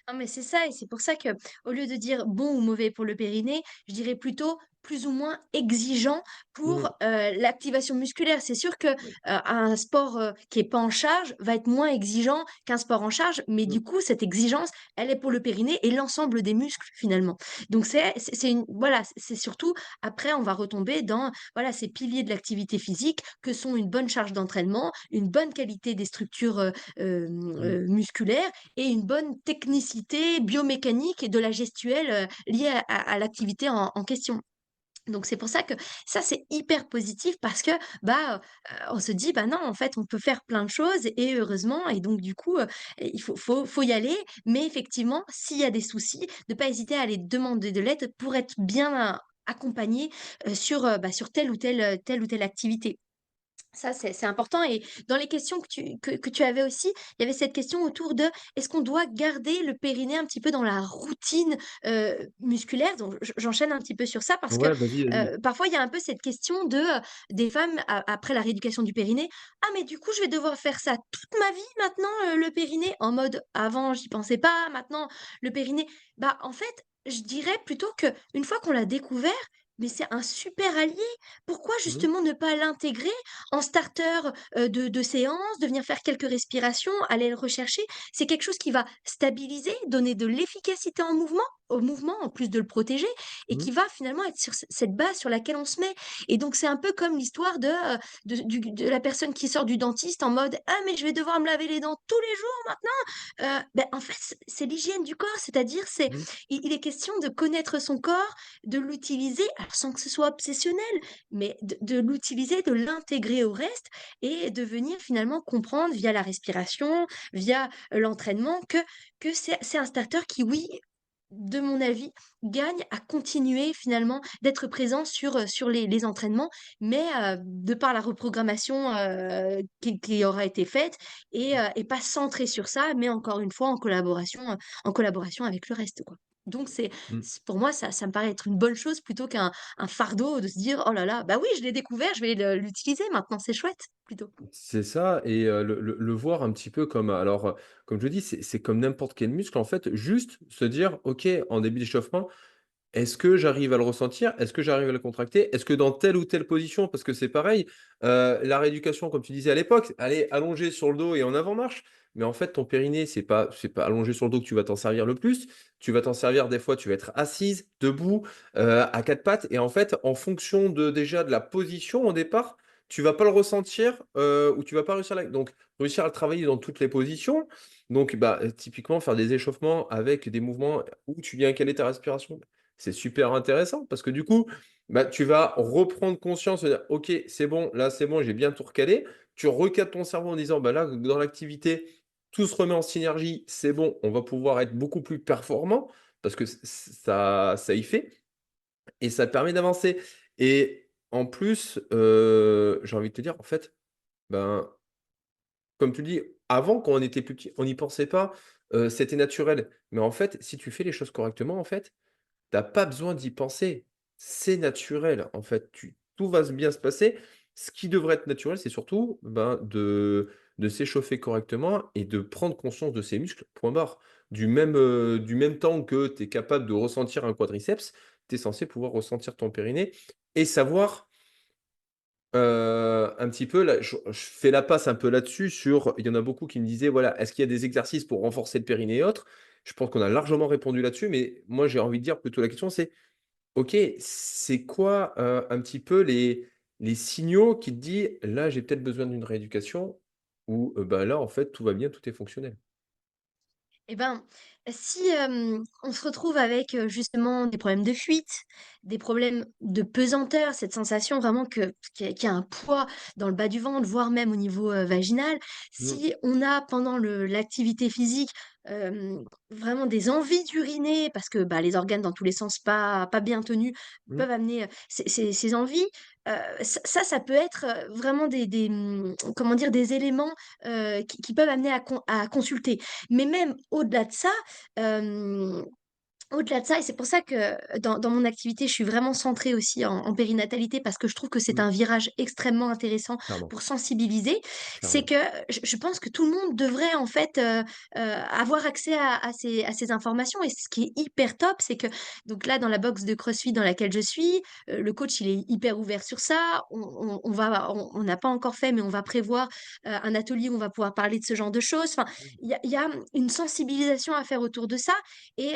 Non, mais c'est ça et c'est pour ça que, au lieu de dire bon ou mauvais pour le périnée, je dirais plutôt plus ou moins exigeant Mmh. pour, l'activation musculaire. C'est sûr que, un sport, qui est pas en charge va être moins exigeant qu'un sport en charge, mais Mmh. du coup, cette exigence, elle est pour le périnée et l'ensemble des muscles finalement. Donc c'est une voilà, c'est surtout après on va retomber dans, voilà, ces piliers de l'activité physique que sont une bonne charge d'entraînement, une bonne qualité des structures, Mmh. musculaires et une bonne technicité biomécanique et de la gestuelle, liée à l'activité en question. Donc c'est pour ça que ça, c'est hyper positif parce que, bah, on se dit: «Bah, non, en fait, on peut faire plein de choses et heureusement» et donc du coup, il faut y aller. Mais effectivement, s'il y a des soucis, ne pas hésiter à aller demander de l'aide pour être bien accompagné, sur, bah, sur telle ou telle activité. Ça, c'est important et dans les questions que tu avais aussi, il y avait cette question autour de: est-ce qu'on doit garder le périnée un petit peu dans la routine, musculaire? Donc j'enchaîne un petit peu sur ça parce que, Ouais, vas-y, vas-y. parfois il y a un peu cette question de, des femmes après la rééducation du périnée: «Ah mais du coup je vais devoir faire ça toute ma vie maintenant, le périnée?» en mode: «Avant j'y pensais pas, maintenant le périnée». Bah, en fait, je dirais plutôt que une fois qu'on l'a découvert, mais c'est un super allié. Pourquoi Mmh. justement ne pas l'intégrer en starter, de séance, de venir faire quelques respirations, aller le rechercher? C'est quelque chose qui va stabiliser, donner de l'efficacité en mouvement au mouvement, en plus de le protéger et Mmh. qui va finalement être sur cette base sur laquelle on se met et donc c'est un peu comme l'histoire de la personne qui sort du dentiste en mode: «Ah mais je vais devoir me laver les dents tous les jours maintenant!» En fait, c'est l'hygiène du corps, c'est-à-dire Mmh. il est question de connaître son corps, de l'utiliser, alors sans que ce soit obsessionnel, mais de l'utiliser, de l'intégrer au reste et de venir finalement comprendre via la respiration, via, l'entraînement que c'est un starter qui, oui, de mon avis, gagne à continuer finalement d'être présent sur les entraînements, mais, de par la reprogrammation, qui aura été faite et pas centré sur ça, mais encore une fois en collaboration avec le reste, quoi. Donc Mmh. c'est pour moi ça me paraît être une bonne chose plutôt qu'un fardeau de se dire: «Oh là là, bah oui, je l'ai découvert, je vais l'utiliser maintenant, c'est chouette», plutôt. C'est ça et le voir un petit peu comme alors, comme je dis, c'est comme n'importe quel muscle en fait, juste se dire: «OK, en début d'échauffement, est-ce que j'arrive à le ressentir? Est-ce que j'arrive à le contracter? Est-ce que dans telle ou telle position» parce que c'est pareil, la rééducation comme tu disais à l'époque, aller allongé sur le dos et en avant-marche. mais en fait, ton périnée, c'est pas allongé sur le dos que tu vas t'en servir le plus. Tu vas t'en servir des fois, tu vas être assise, debout, à 4 pattes et en fait, en fonction déjà de la position au départ, tu vas pas le ressentir, ou tu vas pas réussir à le travailler dans toutes les positions. Donc bah, typiquement faire des échauffements avec des mouvements où tu viens caler ta respiration, c'est super intéressant parce que du coup, bah, tu vas reprendre conscience de dire: «OK, c'est bon, là, c'est bon, j'ai bien tout recalé». Tu recadres ton cerveau en disant: «Bah, là, dans l'activité, tout se remet en synergie, c'est bon, on va pouvoir être beaucoup plus performant» parce que ça y fait et ça permet d'avancer et en plus, j'ai envie de te dire, en fait, ben, comme tu dis, avant, quand on était plus petit, on n'y pensait pas, c'était naturel. Mais en fait, si tu fais les choses correctement, en fait, tu pas besoin d'y penser. C'est naturel, en fait, tout va bien se passer. Ce qui devrait être naturel, c'est surtout, ben, de s'échauffer correctement et de prendre conscience de ses muscles, point barre. Du même temps que tu es capable de ressentir un quadriceps, tu es censé pouvoir ressentir ton périnée et savoir, un petit peu là, je fais la passe un peu là-dessus sur il y en a beaucoup qui me disaient: «Voilà, est-ce qu'il y a des exercices pour renforcer le périnée et autres?» Je pense qu'on a largement répondu là-dessus, mais moi j'ai envie de dire plutôt la question c'est: OK, c'est quoi, un petit peu les signaux qui te disent: «Là, j'ai peut-être besoin d'une rééducation» ou, bah, là, en fait, tout va bien, tout est fonctionnel? Eh ben, si, on se retrouve avec, justement des problèmes de fuite, des problèmes de pesanteur, cette sensation vraiment qu'il y a un poids dans le bas du ventre, voire même au niveau, vaginal. Mmh, Si on a pendant l'activité physique, vraiment des envies d'uriner parce que, bah, les organes dans tous les sens pas bien tenus mmh, peuvent amener, ces envies, ça peut être, vraiment comment dire? Des éléments, qui peuvent amener à consulter. Mais même au-delà de ça, hem, au-delà de ça et c'est pour ça que dans mon activité, je suis vraiment centrée aussi en périnatalité parce que je trouve que c'est mmh, un virage extrêmement intéressant clairement, pour sensibiliser. C'est clairement. que je pense que tout le monde devrait en fait, avoir accès à ces informations et ce qui est hyper top, c'est que donc là, dans la box de CrossFit dans laquelle je suis, le coach, il est hyper ouvert sur ça. On n'a pas encore fait, mais on va prévoir, un atelier où on va pouvoir parler de ce genre de choses. Enfin, Mmh, il y a une sensibilisation à faire autour de ça et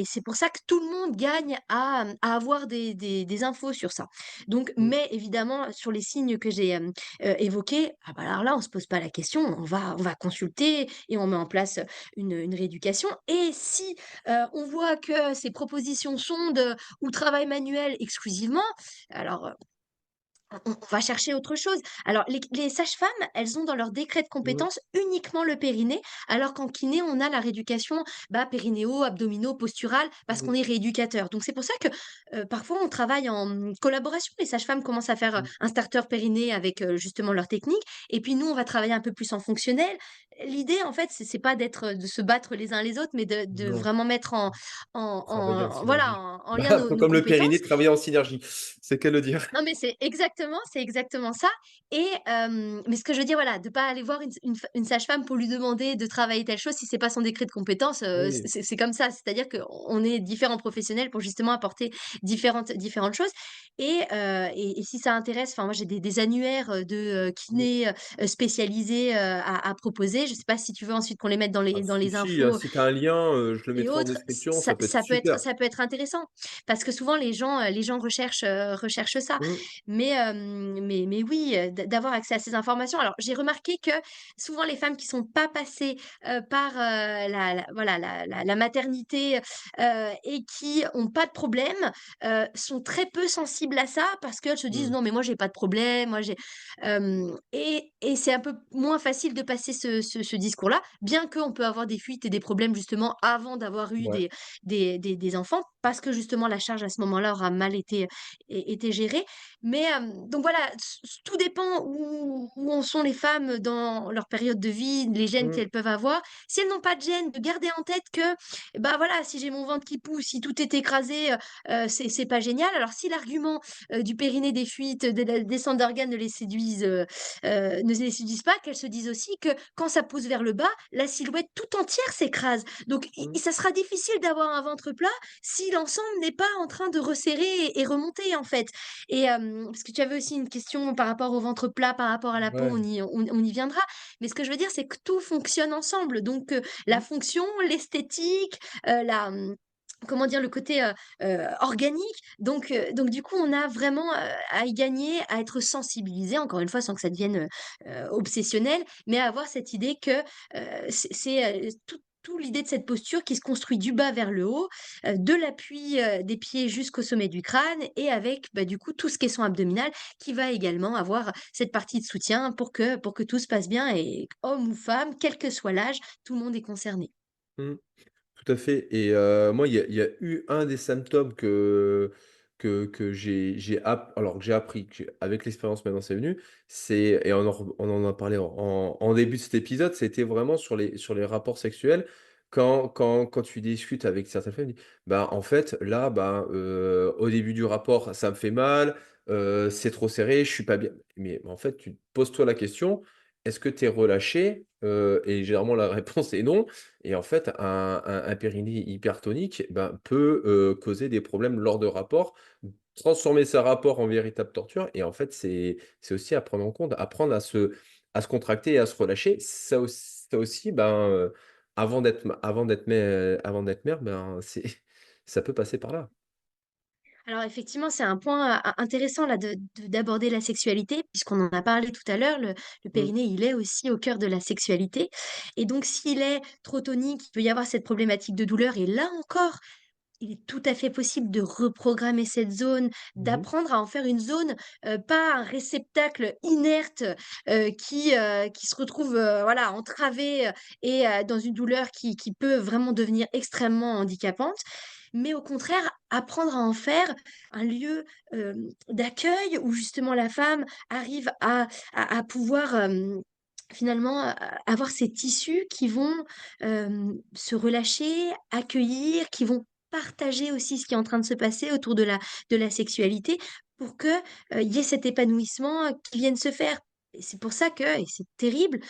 c'est pour ça que tout le monde gagne à avoir des infos sur ça. Donc mmh, mais évidemment, sur les signes que j'ai, évoqués, ah bah, alors là, on se pose pas la question, on va consulter et on met en place, une rééducation et si, on voit que ces propositions sont de ou travail manuel exclusivement, alors, on va chercher autre chose. Alors les sages-femmes, elles ont dans leur décret de mmh, compétences uniquement le périnée, alors qu'en kiné, on a la rééducation, bah, périnéo, abdominaux, posturale, parce mmh, qu'on est rééducateur. Donc c'est pour ça que, parfois on travaille en, collaboration. Les sages-femmes commencent à faire, mmh, un starter périnée avec, justement leur technique et puis nous, on va travailler un peu plus en fonctionnel. L'idée en fait, c'est pas de se battre les uns les autres, mais de non, vraiment mettre travailler en voilà, synergie. en lien Bah, nos comme le périnée, compétences travailler en synergie, c'est qu'à le dire. non, mais c'est exactement ça et mais ce que je veux dire, voilà, de pas aller voir une sage-femme pour lui demander de travailler telle chose si c'est pas son décret de compétence, Oui, c'est comme ça. C'est-à-dire qu'on est différents professionnels pour justement apporter différentes choses et si ça intéresse, enfin moi j'ai des annuaires, de, mmh. kinés, spécialisés, à proposer. Je sais pas si tu veux ensuite qu'on les mette dans Ah les si, infos si tu as un lien, je le et mettrai en autres, description, ça peut être ça peut être super. ça peut être intéressant parce que souvent les gens recherchent ça. Mmh, Mais oui, d'avoir accès à ces informations. Alors j'ai remarqué que souvent les femmes qui sont pas passées, par, la voilà la maternité, et qui ont pas de problème, sont très peu sensibles à ça parce qu'elles se disent: mmh, «Non mais moi j'ai pas de problème, moi j'ai» et c'est un peu moins facile de passer ce discours-là, bien qu'on peut avoir des fuites et des problèmes justement avant d'avoir eu ouais, des enfants, parce que justement la charge à ce moment-là aura mal été gérée. Mais donc voilà, tout dépend où en sont les femmes dans leur période de vie, les gènes mmh, qu'elles peuvent avoir. Si elles n'ont pas de gènes, de garder en tête que, bah, voilà, si j'ai mon ventre qui pousse, si tout est écrasé, c'est pas génial. Alors si l'argument, du périnée, des fuites, de la descente d'organes ne les séduisent pas, qu'elles se disent aussi que quand ça pousse vers le bas, la silhouette tout entière s'écrase. Donc mmh, ça sera difficile d'avoir un ventre plat si l'ensemble n'est pas en train de resserrer et remonter, en fait. Et parce que tu avais aussi une question par rapport au ventre plat, par rapport à la peau, Ouais. on y viendra. Mais ce que je veux dire, c'est que tout fonctionne ensemble. Donc, la Mmh. fonction, l'esthétique, comment dire? Le côté, organique. Donc du coup, on a vraiment, à y gagner, à être sensibilisé, encore une fois, sans que ça devienne, obsessionnel, mais à avoir cette idée que, c'est tout l'idée de cette posture qui se construit du bas vers le haut, de l'appui, des pieds jusqu'au sommet du crâne et avec, bah, du coup, tout ce qui est son abdominal qui va également avoir cette partie de soutien pour que tout se passe bien et homme ou femme, quel que soit l'âge, tout le monde est concerné. Mmh. Tout à fait et moi, il y a eu un des symptômes que j'ai appris, que j'ai avec l'expérience maintenant c'est venu, c'est et on en a parlé en début de cet épisode, c'était vraiment sur les rapports sexuels. Quand tu discutes avec certaines femmes, ils disent: «Bah, en fait, là, bah, au début du rapport, ça me fait mal, c'est trop serré, je suis pas bien». Mais en fait, tu te poses-toi la question: «Est-ce que tu es relâché?» Et généralement la réponse est non. Et en fait, un périnée hypertonique, ben, peut, causer des problèmes lors de rapports, transformer ces rapports en véritable torture et en fait, c'est aussi à prendre en compte, apprendre à se contracter et à se relâcher. Ça aussi, ben, avant d'être mère, ben, ça peut passer par là. Alors effectivement, c'est un point, intéressant là d'aborder la sexualité puisqu'on en a parlé tout à l'heure. Le Mmh. périnée, il est aussi au cœur de la sexualité et donc s'il est trop tonique, il peut y avoir cette problématique de douleur et là encore, il est tout à fait possible de reprogrammer cette zone, Mmh mh. d'apprendre à en faire une zone, pas un réceptacle inerte, qui se retrouve, voilà, entravé, et dans une douleur qui peut vraiment devenir extrêmement handicapante. Mais au contraire, apprendre à en faire un lieu, d'accueil où justement la femme arrive à pouvoir, finalement, avoir ces tissus qui vont, se relâcher, accueillir, qui vont partager aussi ce qui est en train de se passer autour de la sexualité pour que, il y ait cet épanouissement, qui vienne se faire. Et c'est pour ça que et c'est terrible,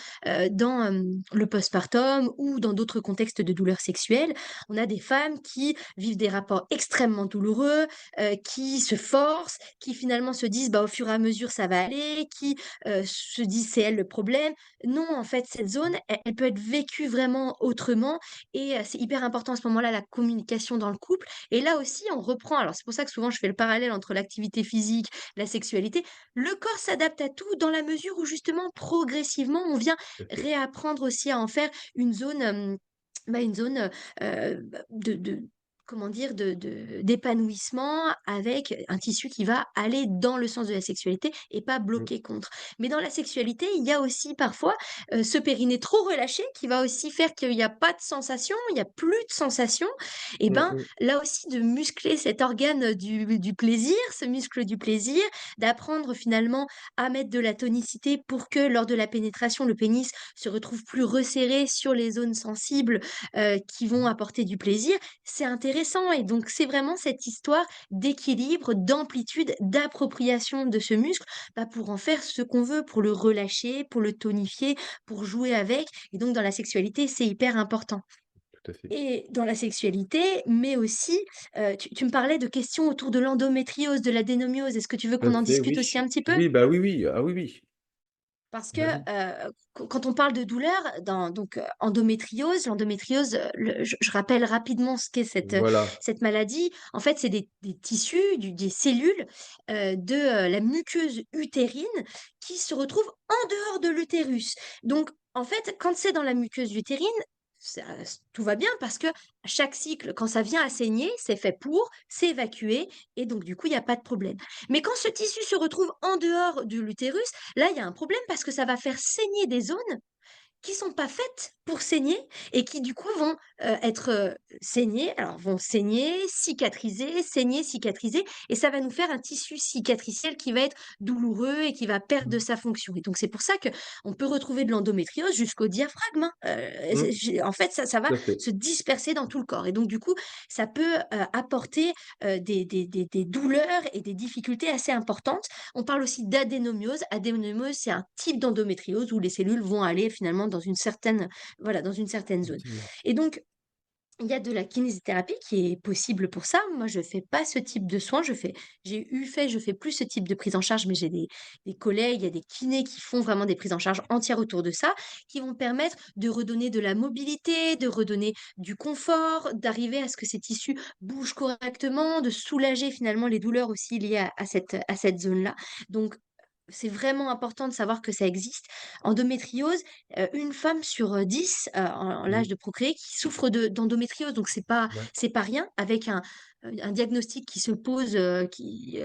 dans, le postpartum ou dans d'autres contextes de douleurs sexuelles, on a des femmes qui vivent des rapports extrêmement douloureux, qui se forcent, qui finalement se disent: «Bah, au fur et à mesure ça va aller», qui, se disent: «C'est elle le problème». Non, en fait, cette zone, elle peut être vécue vraiment autrement et c'est hyper important à ce moment-là, la communication dans le couple et là aussi, on reprend alors c'est pour ça que souvent je fais le parallèle entre l'activité physique, la sexualité. Le corps s'adapte à tout dans la mesure où justement progressivement, on vient Tout à fait. réapprendre aussi à en faire une zone, une zone, de comment dire? D'épanouissement avec un tissu qui va aller dans le sens de la sexualité et pas Mmh. bloquer contre. Mais dans la sexualité, il y a aussi parfois, ce périnée trop relâché qui va aussi faire qu'il y a pas de sensation, il y a plus de sensation et Mmh ben, mh. là aussi de muscler cet organe du plaisir, ce muscle du plaisir, d'apprendre finalement à mettre de la tonicité pour que lors de la pénétration, le pénis se retrouve plus resserré sur les zones sensibles, qui vont Mmh. apporter du plaisir. C'est intéressant et donc c'est vraiment cette histoire d'équilibre, d'amplitude, d'appropriation de ce muscle, bah, pour en faire ce qu'on veut, pour le relâcher, pour le tonifier, pour jouer avec et donc dans la sexualité, c'est hyper important. Tout à fait. Et dans la sexualité, mais aussi, tu me parlais de questions autour de l'endométriose, de l'adénomiose. Est-ce que tu veux Tout à qu'on en fait, discute oui. aussi un petit peu? Oui, bah, oui, oui. Ah oui, oui. Parce que, Vas-y. quand on parle de douleur dans donc, l'endométriose, je rappelle rapidement ce qu'est Voilà. cette maladie. En fait, c'est des tissus, des cellules, de, la muqueuse utérine qui se retrouvent en dehors de l'utérus. Donc en fait, quand c'est dans la muqueuse utérine, ça tout va bien parce que à chaque cycle, quand ça vient à saigner, c'est fait pour, c'est évacué et donc du coup, il y a pas de problème. Mais quand ce tissu se retrouve en dehors de l'utérus, là, il y a un problème parce que ça va faire saigner des zones qui sont pas faites pour saigner et qui du coup vont, être, saignées, alors vont saigner, cicatriser et ça va nous faire un tissu cicatriciel qui va être douloureux et qui va perdre de Mmh. sa fonction et donc c'est pour ça que on peut retrouver de l'endométriose jusqu'au diaphragme, hein, Mmh. en fait ça va Tout à fait. se disperser dans tout le corps et donc du coup, ça peut, apporter, des douleurs et des difficultés assez importantes. On parle aussi d'adénomiose. Adénomiose, c'est un type d'endométriose où les cellules vont aller finalement dans une certaine, voilà, dans une certaine zone. Effectivement. Et donc, Il y a de la kinésithérapie qui est possible pour ça. Moi, je fais pas ce type de soins. Je fais plus ce type de prise en charge, mais j'ai des collègues, il y a des kinés qui font vraiment des prises en charge entières autour de ça, qui vont permettre de redonner de la mobilité, de redonner du confort, d'arriver à ce que ces tissus bougent correctement, de soulager finalement les douleurs aussi liées à cette zone-là. Donc, c'est vraiment important de savoir que ça existe. Endométriose, une femme sur, 10, en Mmh. l'âge de procréer qui souffre d'endométriose, donc Ouais. c'est pas rien avec un diagnostic qui se pose, qui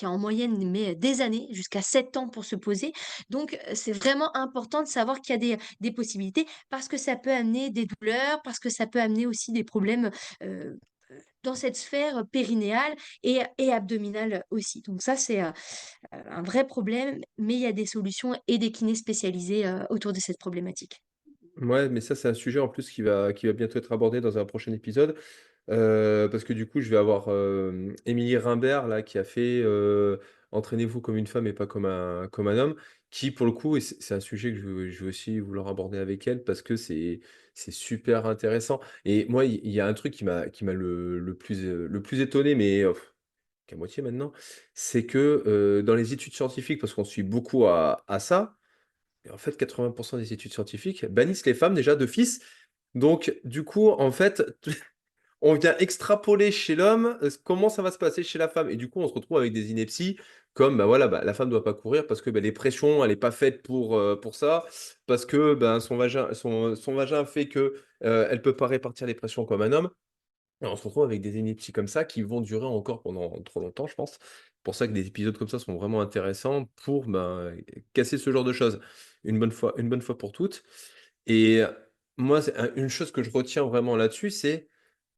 en moyenne met des années, jusqu'à 7 ans pour se poser. Donc, c'est vraiment important de savoir qu'il y a des possibilités parce que ça peut amener des douleurs, parce que ça peut amener aussi des problèmes, heu, dans cette sphère périnéale et abdominale aussi. Donc ça, c'est, un vrai problème, mais il y a des solutions et des kinés spécialisés, autour de cette problématique. Ouais, mais ça, c'est un sujet en plus qui va bientôt être abordé dans un prochain épisode. Parce que du coup, je vais avoir, Émilie Rimbert là qui a fait, «Entraînez-vous comme une femme et pas comme un homme», qui pour le coup et c'est un sujet que je veux aussi vouloir aborder avec elle parce que c'est super intéressant et moi, il y a un truc qui m'a le plus étonné, mais qu'à moitié maintenant, c'est que, dans les études scientifiques, parce qu'on suit beaucoup à ça et en fait 80 des études scientifiques bannissent les femmes déjà d'office. Donc du coup, en fait, on vient extrapoler chez l'homme, comment ça va se passer chez la femme et du coup, on se retrouve avec des inepties comme, bah, voilà, bah, la femme doit pas courir parce que, bah, les pressions, elle est pas faite pour ça, parce que, ben, son vagin fait que, elle peut pas répartir les pressions comme un homme et on se retrouve avec des inepties comme ça qui vont durer encore pendant trop longtemps, je pense. C'est pour ça que des épisodes comme ça sont vraiment intéressants pour, ben, casser ce genre de choses une bonne fois pour toutes et moi, c'est une chose que je retiens vraiment là-dessus, c'est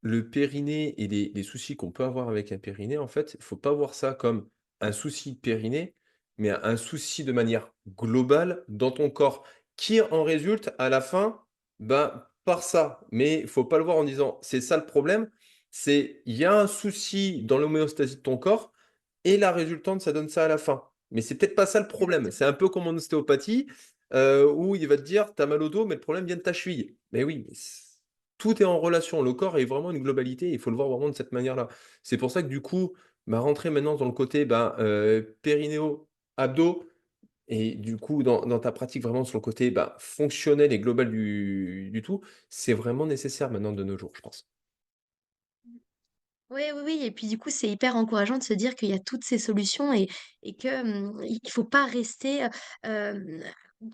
le périnée et les soucis qu'on peut avoir avec un périnée, en fait, il faut pas voir ça comme un souci de périnée, mais un souci de manière globale dans ton corps, qui en résulte à la fin, ben, par ça. Mais il faut pas le voir en disant: «C'est ça le problème», c'est il y a un souci dans l'homéostasie de ton corps et la résultante, ça donne ça à la fin. Mais c'est peut-être pas ça le problème. Exactement. C'est un peu comme en ostéopathie, où il va te dire: «Tu as mal au dos, mais le problème vient de ta cheville». Mais oui, mais tout est en relation. Le corps est vraiment une globalité, il faut le voir vraiment de cette manière-là. C'est pour ça que du coup, bah, rentrer maintenant dans le côté, ben, périnéo, abdos et du coup dans ta pratique vraiment sur le côté, bah, fonctionnel et global du tout, c'est vraiment nécessaire maintenant de nos jours, je pense. Oui, oui, oui et puis du coup, c'est hyper encourageant de se dire qu'il y a toutes ces solutions et que, il faut pas rester,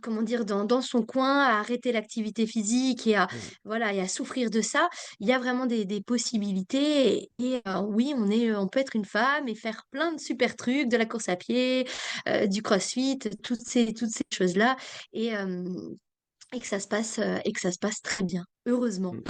comment dire? Dans son coin à arrêter l'activité physique et à Mmh. voilà et à souffrir de ça. Il y a vraiment des possibilités oui, on peut être une femme et faire plein de super trucs, de la course à pied, du crossfit, toutes ces choses-là et et que ça se passe très bien, heureusement. Mmh.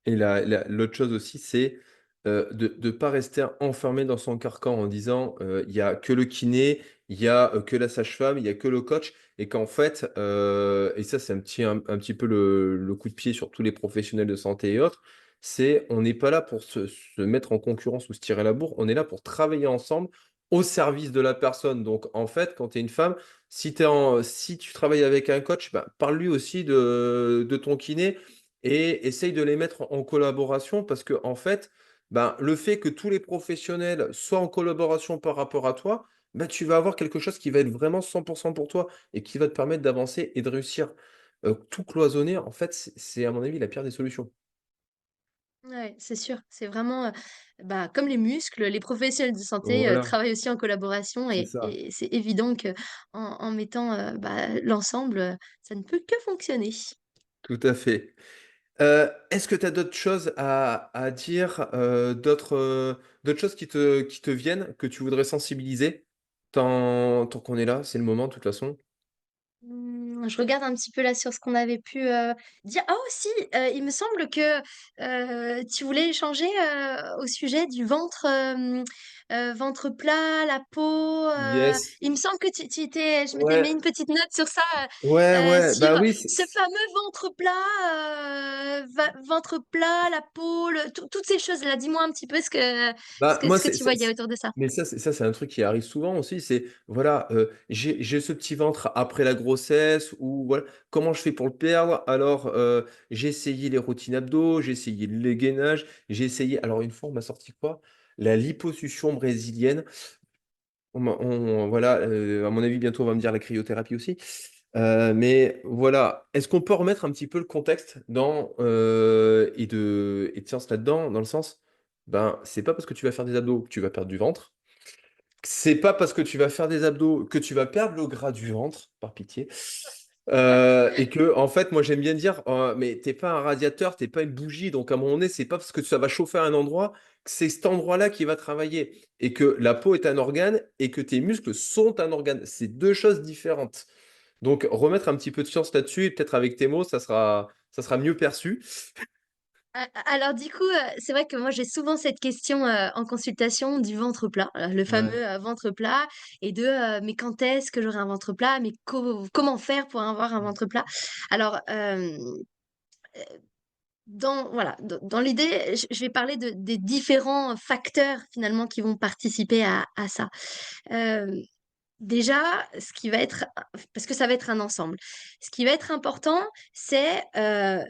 Et l'autre chose aussi, c'est, de pas rester enfermé dans son carcan en disant, il y a que le kiné, il y a, que la sage-femme, il y a que le coach et qu'en fait, et ça c'est un petit peu le coup de pied sur tous les professionnels de santé et autres, c'est on n'est pas là pour se mettre en concurrence ou se tirer la bourre, on est là pour travailler ensemble au service de la personne. Donc en fait, quand tu es une femme, si tu travailles avec un coach, bah, parle-lui aussi de ton kiné et essaye de les mettre en collaboration parce que en fait, ben, le fait que tous les professionnels soient en collaboration par rapport à toi, ben, tu vas avoir quelque chose qui va être vraiment 100 pour toi et qui va te permettre d'avancer et de réussir. Tout cloisonner, en fait, c'est à mon avis la pire des solutions. Ouais, c'est sûr. C'est vraiment, bah, comme les muscles, les professionnels de santé, Voilà, travaillent aussi en collaboration c'est ça, et c'est évident qu'en en mettant, bah, l'ensemble, ça ne peut que fonctionner. tout à fait. Est-ce que tu as d'autres choses à dire, d'autres choses qui te viennent, que tu voudrais sensibiliser? Tant qu'on est là, c'est le moment de toute façon. Je regarde un petit peu là sur ce qu'on avait pu, dire. Ah aussi, il me semble que, tu voulais échanger, au sujet du ventre plat, la peau, Yes. il me semble que je m'étais mis Ouais, une petite note sur ça, ouais, ouais, sur bah, oui, ce fameux ventre plat, va ventre plat, la peau, toutes ces choses-là. Dis-moi un petit peu bah, moi, ce que tu voyais autour de ça. mais ça, c'est un truc qui arrive souvent aussi, c'est voilà, j'ai ce petit ventre après la grossesse graisse ou voilà, comment je fais pour le perdre? Alors, j'ai essayé les routines abdos, j'ai essayé le gainage, j'ai essayé alors une fois, on m'a sorti quoi? La liposuction brésilienne. Voilà, à mon avis, bientôt, on va me dire la cryothérapie aussi. Mais voilà, est-ce qu'on peut remettre un petit peu le contexte et de science là-dedans, dans le sens, ben, c'est pas parce que tu vas faire des abdos que tu vas perdre du ventre. C'est pas parce que tu vas faire des abdos que tu vas perdre le gras du ventre, par pitié. Et que, en fait, moi j'aime bien dire, mais t'es pas un radiateur, t'es pas une bougie, donc à un moment donné, c'est pas parce que ça va chauffer à un endroit que c'est cet endroit-là qui va travailler. Et que la peau est un organe et que tes muscles sont un organe. C'est deux choses différentes. Donc, remettre un petit peu de science là-dessus, et peut-être avec tes mots, ça sera mieux perçu. Alors du coup, c'est vrai que moi j'ai souvent cette question, en consultation du ventre plat, le fameux, Ouais. ventre plat et de, «Mais quand est-ce que j'aurai un ventre plat? Mais comment faire pour avoir un ventre plat?» Alors, dans voilà, dans l'idée, je vais parler des différents facteurs finalement qui vont participer à ça. Hem, Déjà, ce qui va être parce que ça va être un ensemble. Ce qui va être important, c'est,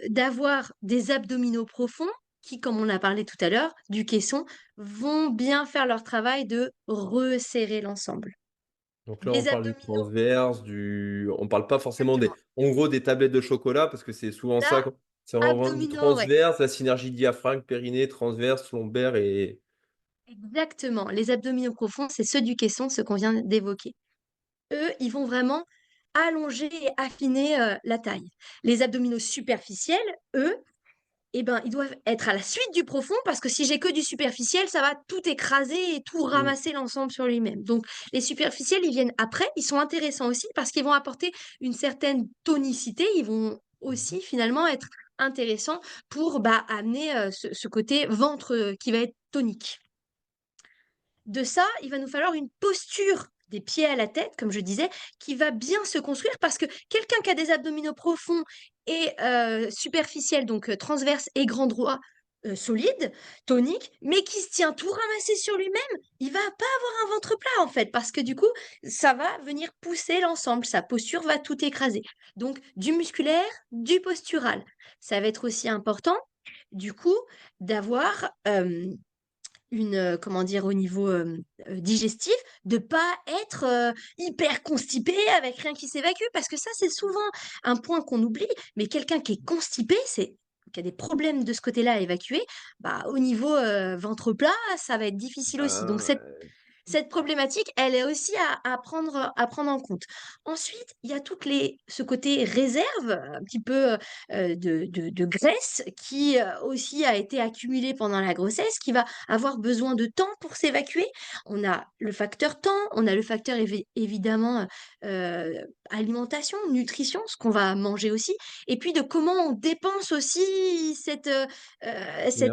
d'avoir des abdominaux profonds qui, comme on a parlé tout à l'heure, du caisson, vont bien faire leur travail de resserrer l'ensemble. Donc là, on Des parle du abdominaux transverse, on parle pas forcément exactement. en gros, des tablettes de chocolat, parce que c'est souvent ça, Là, quoi. C'est vraiment du abdominaux, ouais, transverse, la synergie diaphragme, périnée, transverse, lombaire et. exactement. Les abdominaux profonds, c'est ceux du caisson, ceux qu'on vient d'évoquer. Eux, ils vont vraiment allonger et affiner, la taille. Les abdominaux superficiels, eux, eh ben, ils doivent être à la suite du profond parce que si j'ai que du superficiel, ça va tout écraser et tout Mm. ramasser l'ensemble sur lui-même. Donc, les superficiels, ils viennent après. Ils sont intéressants aussi parce qu'ils vont apporter une certaine tonicité. Ils vont Mhm. aussi finalement être intéressants pour bah, amener ce côté ventre qui va être tonique. De ça, il va nous falloir une posture des pieds à la tête, comme je disais, qui va bien se construire parce que quelqu'un qui a des abdominaux profonds et superficiels, donc transverses et grand droit, solides, toniques, mais qui se tient tout ramassé sur lui-même, il va pas avoir un ventre plat en fait, parce que du coup, ça va venir pousser l'ensemble, sa posture va tout écraser. Donc du musculaire, du postural. Ça va être aussi important, du coup, d'avoir comment dire? Au niveau, digestif, de pas être, hyper constipé avec rien qui s'évacue parce que ça, c'est souvent un point qu'on oublie, mais quelqu'un qui est constipé, c'est qui a des problèmes de ce côté-là à évacuer, bah, au niveau, ventre plat, ça va être difficile aussi. Donc Ben, cette problématique, elle est aussi à prendre en compte. Ensuite, il y a ce côté réserve, un petit peu, de graisse qui, aussi a été accumulé pendant la grossesse, qui va avoir besoin de temps pour s'évacuer. On a le facteur temps, on a le facteur évidemment, alimentation, nutrition, ce qu'on va manger aussi et puis de comment on dépense aussi énergie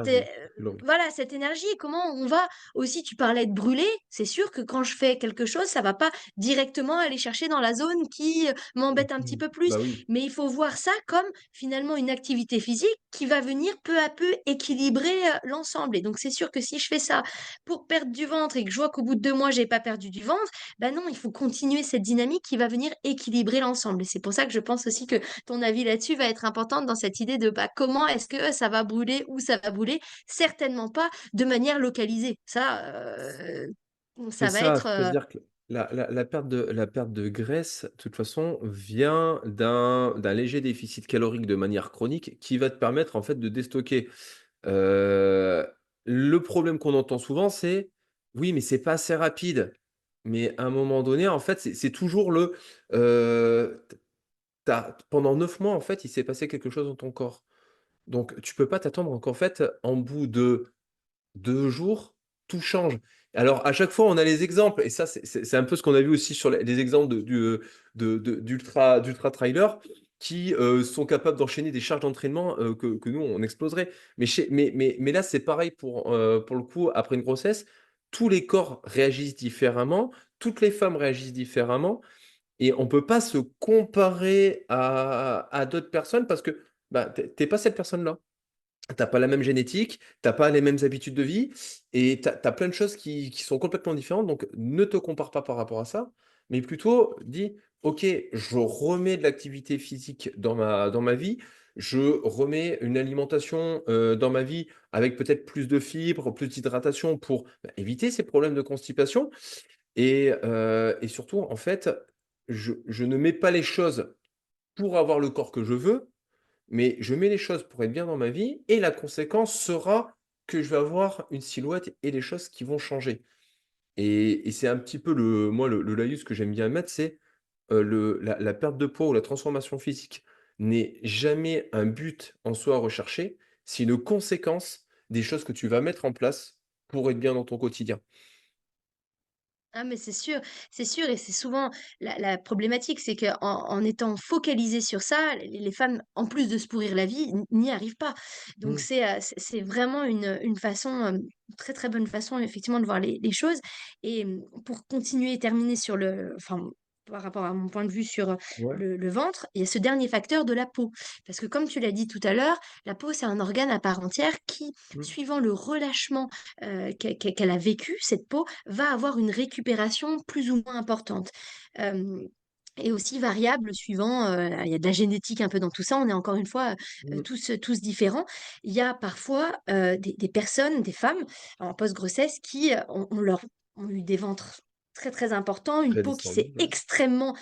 calorique. voilà, cette énergie et comment on va aussi, tu parlais de brûler. C'est sûr que quand je fais quelque chose, ça va pas directement aller chercher dans la zone qui m'embête un petit Mhm. peu plus. Bah oui. Mais il faut voir ça comme finalement une activité physique qui va venir peu à peu équilibrer l'ensemble. Et donc, c'est sûr que si je fais ça pour perdre du ventre et que je vois qu'au bout de 2 mois, j'ai pas perdu du ventre, ben non, il faut continuer cette dynamique qui va venir équilibrer l'ensemble. Et c'est pour ça que je pense aussi que ton avis là-dessus va être importante dans cette idée de bah, comment est-ce que ça va brûler, où ça va brûler. Certainement pas de manière localisée. C'est Ça va ça, être, c'est-à-dire que la perte de graisse, de toute façon, vient d'un léger déficit calorique de manière chronique qui va te permettre en fait de déstocker. Heu, le problème qu'on entend souvent, c'est: «Oui, mais c'est pas assez rapide». Mais à un moment donné, en fait, c'est toujours t pendant 9 mois, en fait, il s'est passé quelque chose dans ton corps. Donc tu peux pas t'attendre qu'en fait, en bout de 2 jours, tout change. Alors à chaque fois, on a les exemples et ça, c'est un peu ce qu'on a vu aussi sur les exemples d'ultra trailers qui, sont capables d'enchaîner des charges d'entraînement, que nous, on exploserait. Mais là, c'est pareil pour le coup, après une grossesse, tous les corps réagissent différemment, toutes les femmes réagissent différemment et on peut pas se comparer à d'autres personnes parce que, bah, tu pas cette personne-là. T'as pas la même génétique, t'as pas les mêmes habitudes de vie et t'as plein de choses qui sont complètement différentes. Donc, ne te compare pas par rapport à ça, mais plutôt dis: OK, je remets de l'activité physique dans ma vie, je remets une alimentation, dans ma vie avec peut-être plus de fibres, plus d'hydratation pour, éviter ces problèmes de constipation et surtout, en fait, je ne mets pas les choses pour avoir le corps que je veux, mais je mets les choses pour être bien dans ma vie et la conséquence sera que je vais avoir une silhouette et des choses qui vont changer et c'est un petit peu le laïus que j'aime bien mettre, c'est, la perte de poids ou la transformation physique n'est jamais un but en soi à rechercher, c'est une conséquence des choses que tu vas mettre en place pour être bien dans ton quotidien. Ah mais c'est sûr et c'est souvent la problématique, c'est qu'en en étant focalisées sur ça, les femmes, en plus de se pourrir la vie, n'y arrivent pas. Donc Mmh. c'est vraiment une façon, très, très bonne façon effectivement de voir les choses et pour continuer et terminer sur par rapport à mon point de vue sur, Ouais. le ventre, il y a ce dernier facteur de la peau. Parce que comme tu l'as dit tout à l'heure, la peau, c'est un organe à part entière qui, Mmh. suivant le relâchement, qu'elle a vécu, cette peau, va avoir une récupération plus ou moins importante. Hem et aussi variable suivant, il y a de la génétique un peu dans tout ça, on est encore une fois, Mmh. tous différents. Il y a parfois, des personnes, des femmes en post-grossesse qui, ont eu des ventres très, très importants, une Très peau qui distendu, s'est ouais. extrêmement,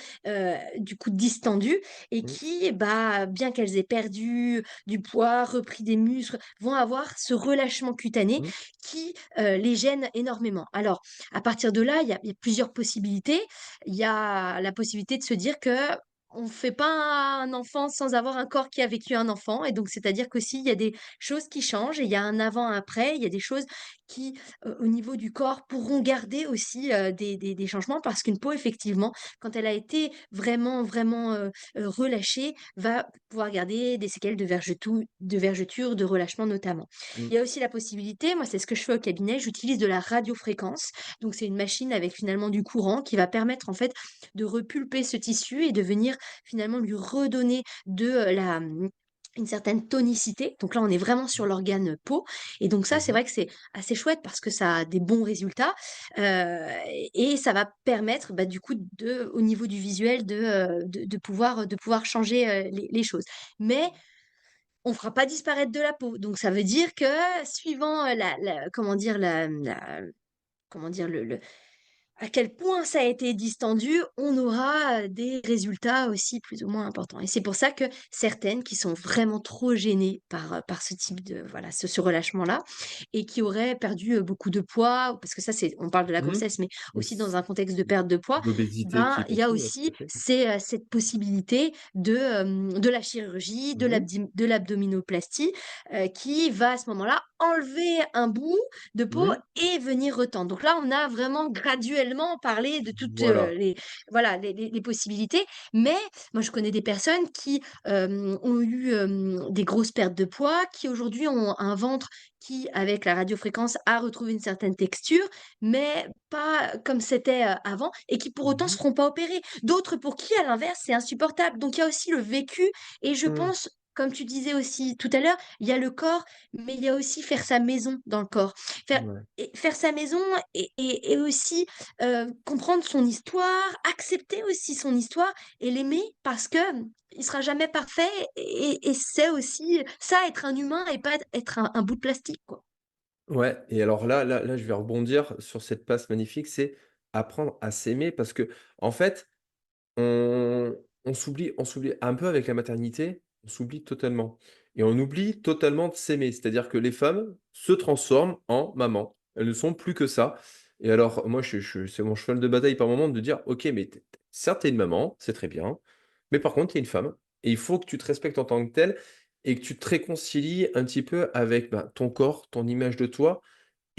du coup distendue et Mmh. qui, bah, bien qu'elles aient perdu du poids, repris des muscles, vont avoir ce relâchement cutané Mmh. qui, les gêne énormément. Alors, à partir de là, il y a plusieurs possibilités. Il y a la possibilité de se dire que on fait pas un enfant sans avoir un corps qui a vécu un enfant et donc c'est-à-dire qu'aussi il y a des choses qui changent et il y a un avant, un après. Il y a des choses qui, au niveau du corps pourront garder aussi, des changements parce qu'une peau effectivement, quand elle a été vraiment, vraiment, relâchée, va pouvoir garder des séquelles de vergeture, de relâchement notamment. Mmh. Il y a aussi la possibilité, moi c'est ce que je fais au cabinet, j'utilise de la radiofréquence. Donc c'est une machine avec finalement du courant qui va permettre en fait de repulper ce tissu et de venir finalement lui redonner une certaine tonicité. Donc là, on est vraiment sur l'organe peau. Et donc ça, c'est Mmh. vrai que c'est assez chouette parce que ça a des bons résultats. Et ça va permettre, bah, du coup, au niveau du visuel, de pouvoir changer les choses. Mais on fera pas disparaître de la peau. Donc ça veut dire que suivant comment dire, comment dire, à quel point ça a été distendu, on aura, des résultats aussi plus ou moins importants et c'est pour ça que certaines qui sont vraiment trop gênées par ce type de voilà, ce relâchement-là et qui auraient perdu, beaucoup de poids parce que ça c'est on parle de la Mmh. grossesse, mais Et aussi dans un contexte de perte de poids, l'obésité ben, qui il y a continue, ouais, tout aussi à fait. cette possibilité de la chirurgie, Mmh. de l'abdominoplastie, qui va à ce moment-là enlever un bout de peau Mmh. et venir retendre. Donc là, on a vraiment graduellement parlé de toutes, Voilà. voilà, les possibilités. Mais moi, je connais des personnes qui, ont eu, des grosses pertes de poids, qui aujourd'hui ont un ventre qui, avec la radiofréquence, a retrouvé une certaine texture, mais pas comme c'était, avant et qui pour autant Mmh. seront pas opérées. D'autres pour qui, à l'inverse, c'est insupportable. Donc il y a aussi le vécu et je Mmh. pense, comme tu disais aussi tout à l'heure, il y a le corps, mais il y a aussi faire sa maison dans le corps. Faire Ouais. faire sa maison et aussi, comprendre son histoire, accepter aussi son histoire et l'aimer parce que, il sera jamais parfait et c'est aussi ça être un humain et pas être un bout de plastique, quoi. Ouais et alors là, je vais rebondir sur cette passe magnifique, c'est apprendre à s'aimer parce que en fait, on s'oublie un peu avec la maternité, on s'oublie totalement et on oublie totalement de s'aimer. C'est-à-dire que les femmes se transforment en maman. Elles ne sont plus que ça et alors moi, c'est mon cheval de bataille par moment de dire: «OK, mais certes, tu es une maman, c'est très bien, mais par contre, tu es une femme et il faut que tu te respectes en tant que telle et que tu te réconcilies un petit peu avec, bah, ton corps, ton image de toi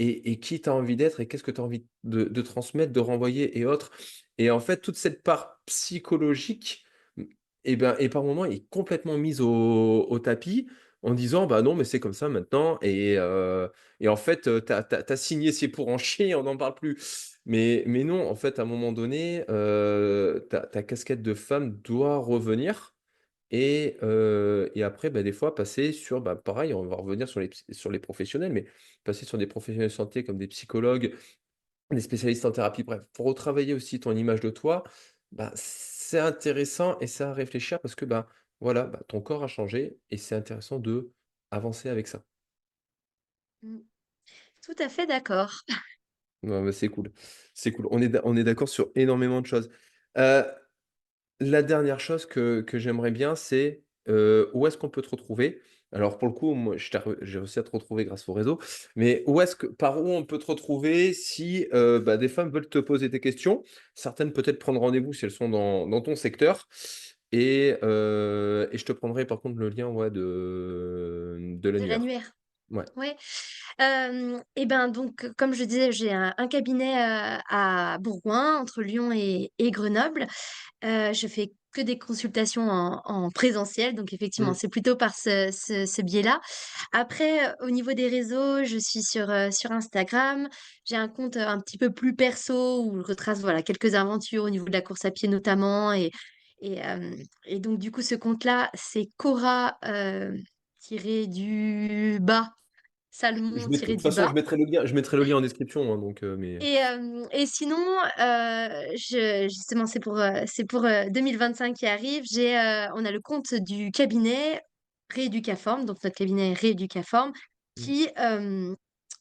et qui tu as envie d'être et qu'est-ce que tu as envie de transmettre, de renvoyer et autres et en fait, toute cette part psychologique, mmh et par moments est complètement mise au tapis en disant: «Bah, non, mais c'est comme ça maintenant» et en fait, tu as signé c'est pour en chier, on n'en parle plus. Mais non, en fait, à un moment donné, ta casquette de femme doit revenir et après, bah, des fois passer sur, bah, pareil, on va revenir sur les professionnels, mais passer sur des professionnels de santé comme des psychologues, des spécialistes en thérapie, bref, pour retravailler aussi ton image de toi Bah, c'est intéressant et c'est à réfléchir parce que, bah, voilà, bah, ton corps a changé et c'est intéressant de avancer avec ça. Mmh. Tout à fait d'accord. Ouais, bah, c'est cool. C'est cool. On est d'accord sur énormément de choses. Heu, la dernière chose que j'aimerais bien, c'est, où est-ce qu'on peut te retrouver? Alors pour le coup, moi, j'ai réussi à te retrouver grâce au réseau, mais par où on peut te retrouver si, bah, des femmes veulent te poser des questions? Certaines peut-être prendre rendez-vous si elles sont dans ton secteur et je te prendrai par contre le lien, ouais, de De l'annuaire. l'annuaire. Ouais. Ouais. Et ben, donc, comme je disais, j'ai un cabinet, à Bourgoin, entre Lyon et Grenoble. Je fais que des consultations en présentiel, donc effectivement, Mmh. c'est plutôt par ce biais-là. Après, au niveau des réseaux, je suis sur Instagram. J'ai un compte, un petit peu plus perso où je retrace, voilà, quelques aventures au niveau de la course à pied notamment et donc du coup, ce compte-là, c'est Cora, tiré du bas, Salmon De tiré toute du façon, bas. je mettrai le lien en description, hein, donc mais Et sinon, justement, c'est pour 2025 qui arrive. On a le compte du cabinet Rééducaforme, donc notre cabinet Rééducaforme, mmh. qui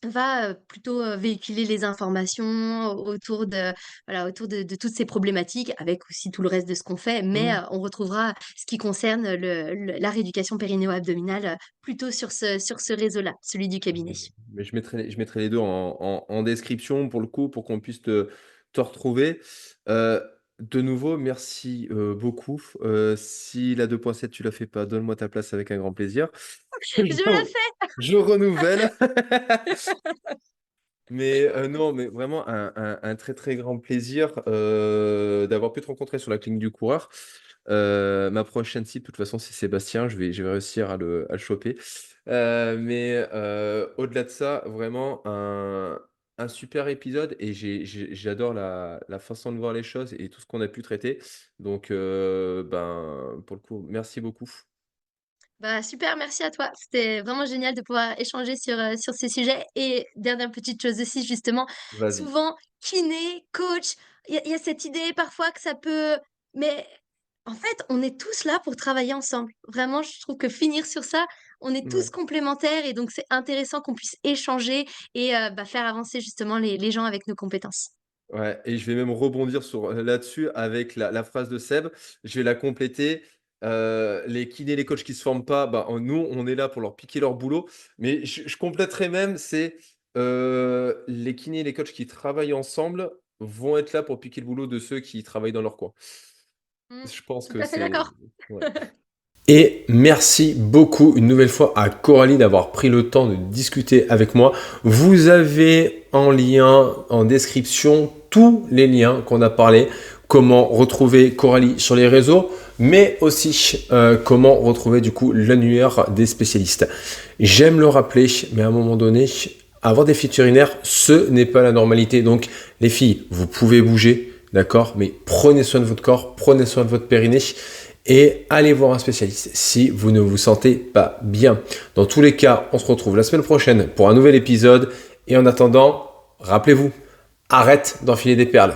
va plutôt véhiculer les informations autour de toutes ces problématiques, avec aussi tout le reste de ce qu'on fait. Mais Mmh. on retrouvera ce qui concerne la rééducation périnéo-abdominale plutôt sur ce réseau-là, celui du cabinet. Mais je mettrai les 2 en description pour le coup, pour qu'on puisse te retrouver. Heu, de nouveau, merci, beaucoup. Si la 2.7 tu la fais pas, donne-moi ta place avec un grand plaisir. Je la Je fais! je renouvelle. Mais, non, mais vraiment un très, très grand plaisir, d'avoir pu te rencontrer sur la clinique du coureur. Ma prochaine cible, de toute façon, c'est Sébastien. Je vais réussir à le choper. Mais, au-delà de ça, vraiment un super épisode et j'adore la façon de voir les choses et tout ce qu'on a pu traiter. Donc, ben, pour le coup, merci beaucoup. Bah, super, merci à toi. C'était vraiment génial de pouvoir échanger sur ces sujets. Et dernière petite chose aussi, justement, Vas-y. souvent, kiné, coach, il y a cette idée parfois que ça peut. Mais en fait, on est tous là pour travailler ensemble. Vraiment, je trouve que finir sur ça, on est tous Ouais. complémentaires et donc c'est intéressant qu'on puisse échanger et faire avancer justement les gens avec nos compétences. Ouais et je vais même rebondir là-dessus avec la phrase de Seb. Je vais la compléter. Les kinés, les coachs qui se forment pas, bah, nous, on est là pour leur piquer leur boulot. Mais je compléterai même, les kinés et les coachs qui travaillent ensemble vont être là pour piquer le boulot de ceux qui travaillent dans leur coin. Mm, Je pense tout que à fait c'est d'accord. ouais. Et merci beaucoup une nouvelle fois à Coralie d'avoir pris le temps de discuter avec moi. Vous avez en lien, en description, tous les liens qu'on a parlé, comment retrouver Coralie sur les réseaux, mais aussi comment retrouver du coup l'annuaire des spécialistes. J'aime le rappeler, mais à un moment donné, avoir des fuites urinaires, ce n'est pas la normalité. Donc les filles, vous pouvez bouger, d'accord, mais prenez soin de votre corps, prenez soin de votre périnée et allez voir un spécialiste si vous ne vous sentez pas bien. Dans tous les cas, on se retrouve la semaine prochaine pour un nouvel épisode. Et en attendant, rappelez-vous, arrête d'enfiler des perles.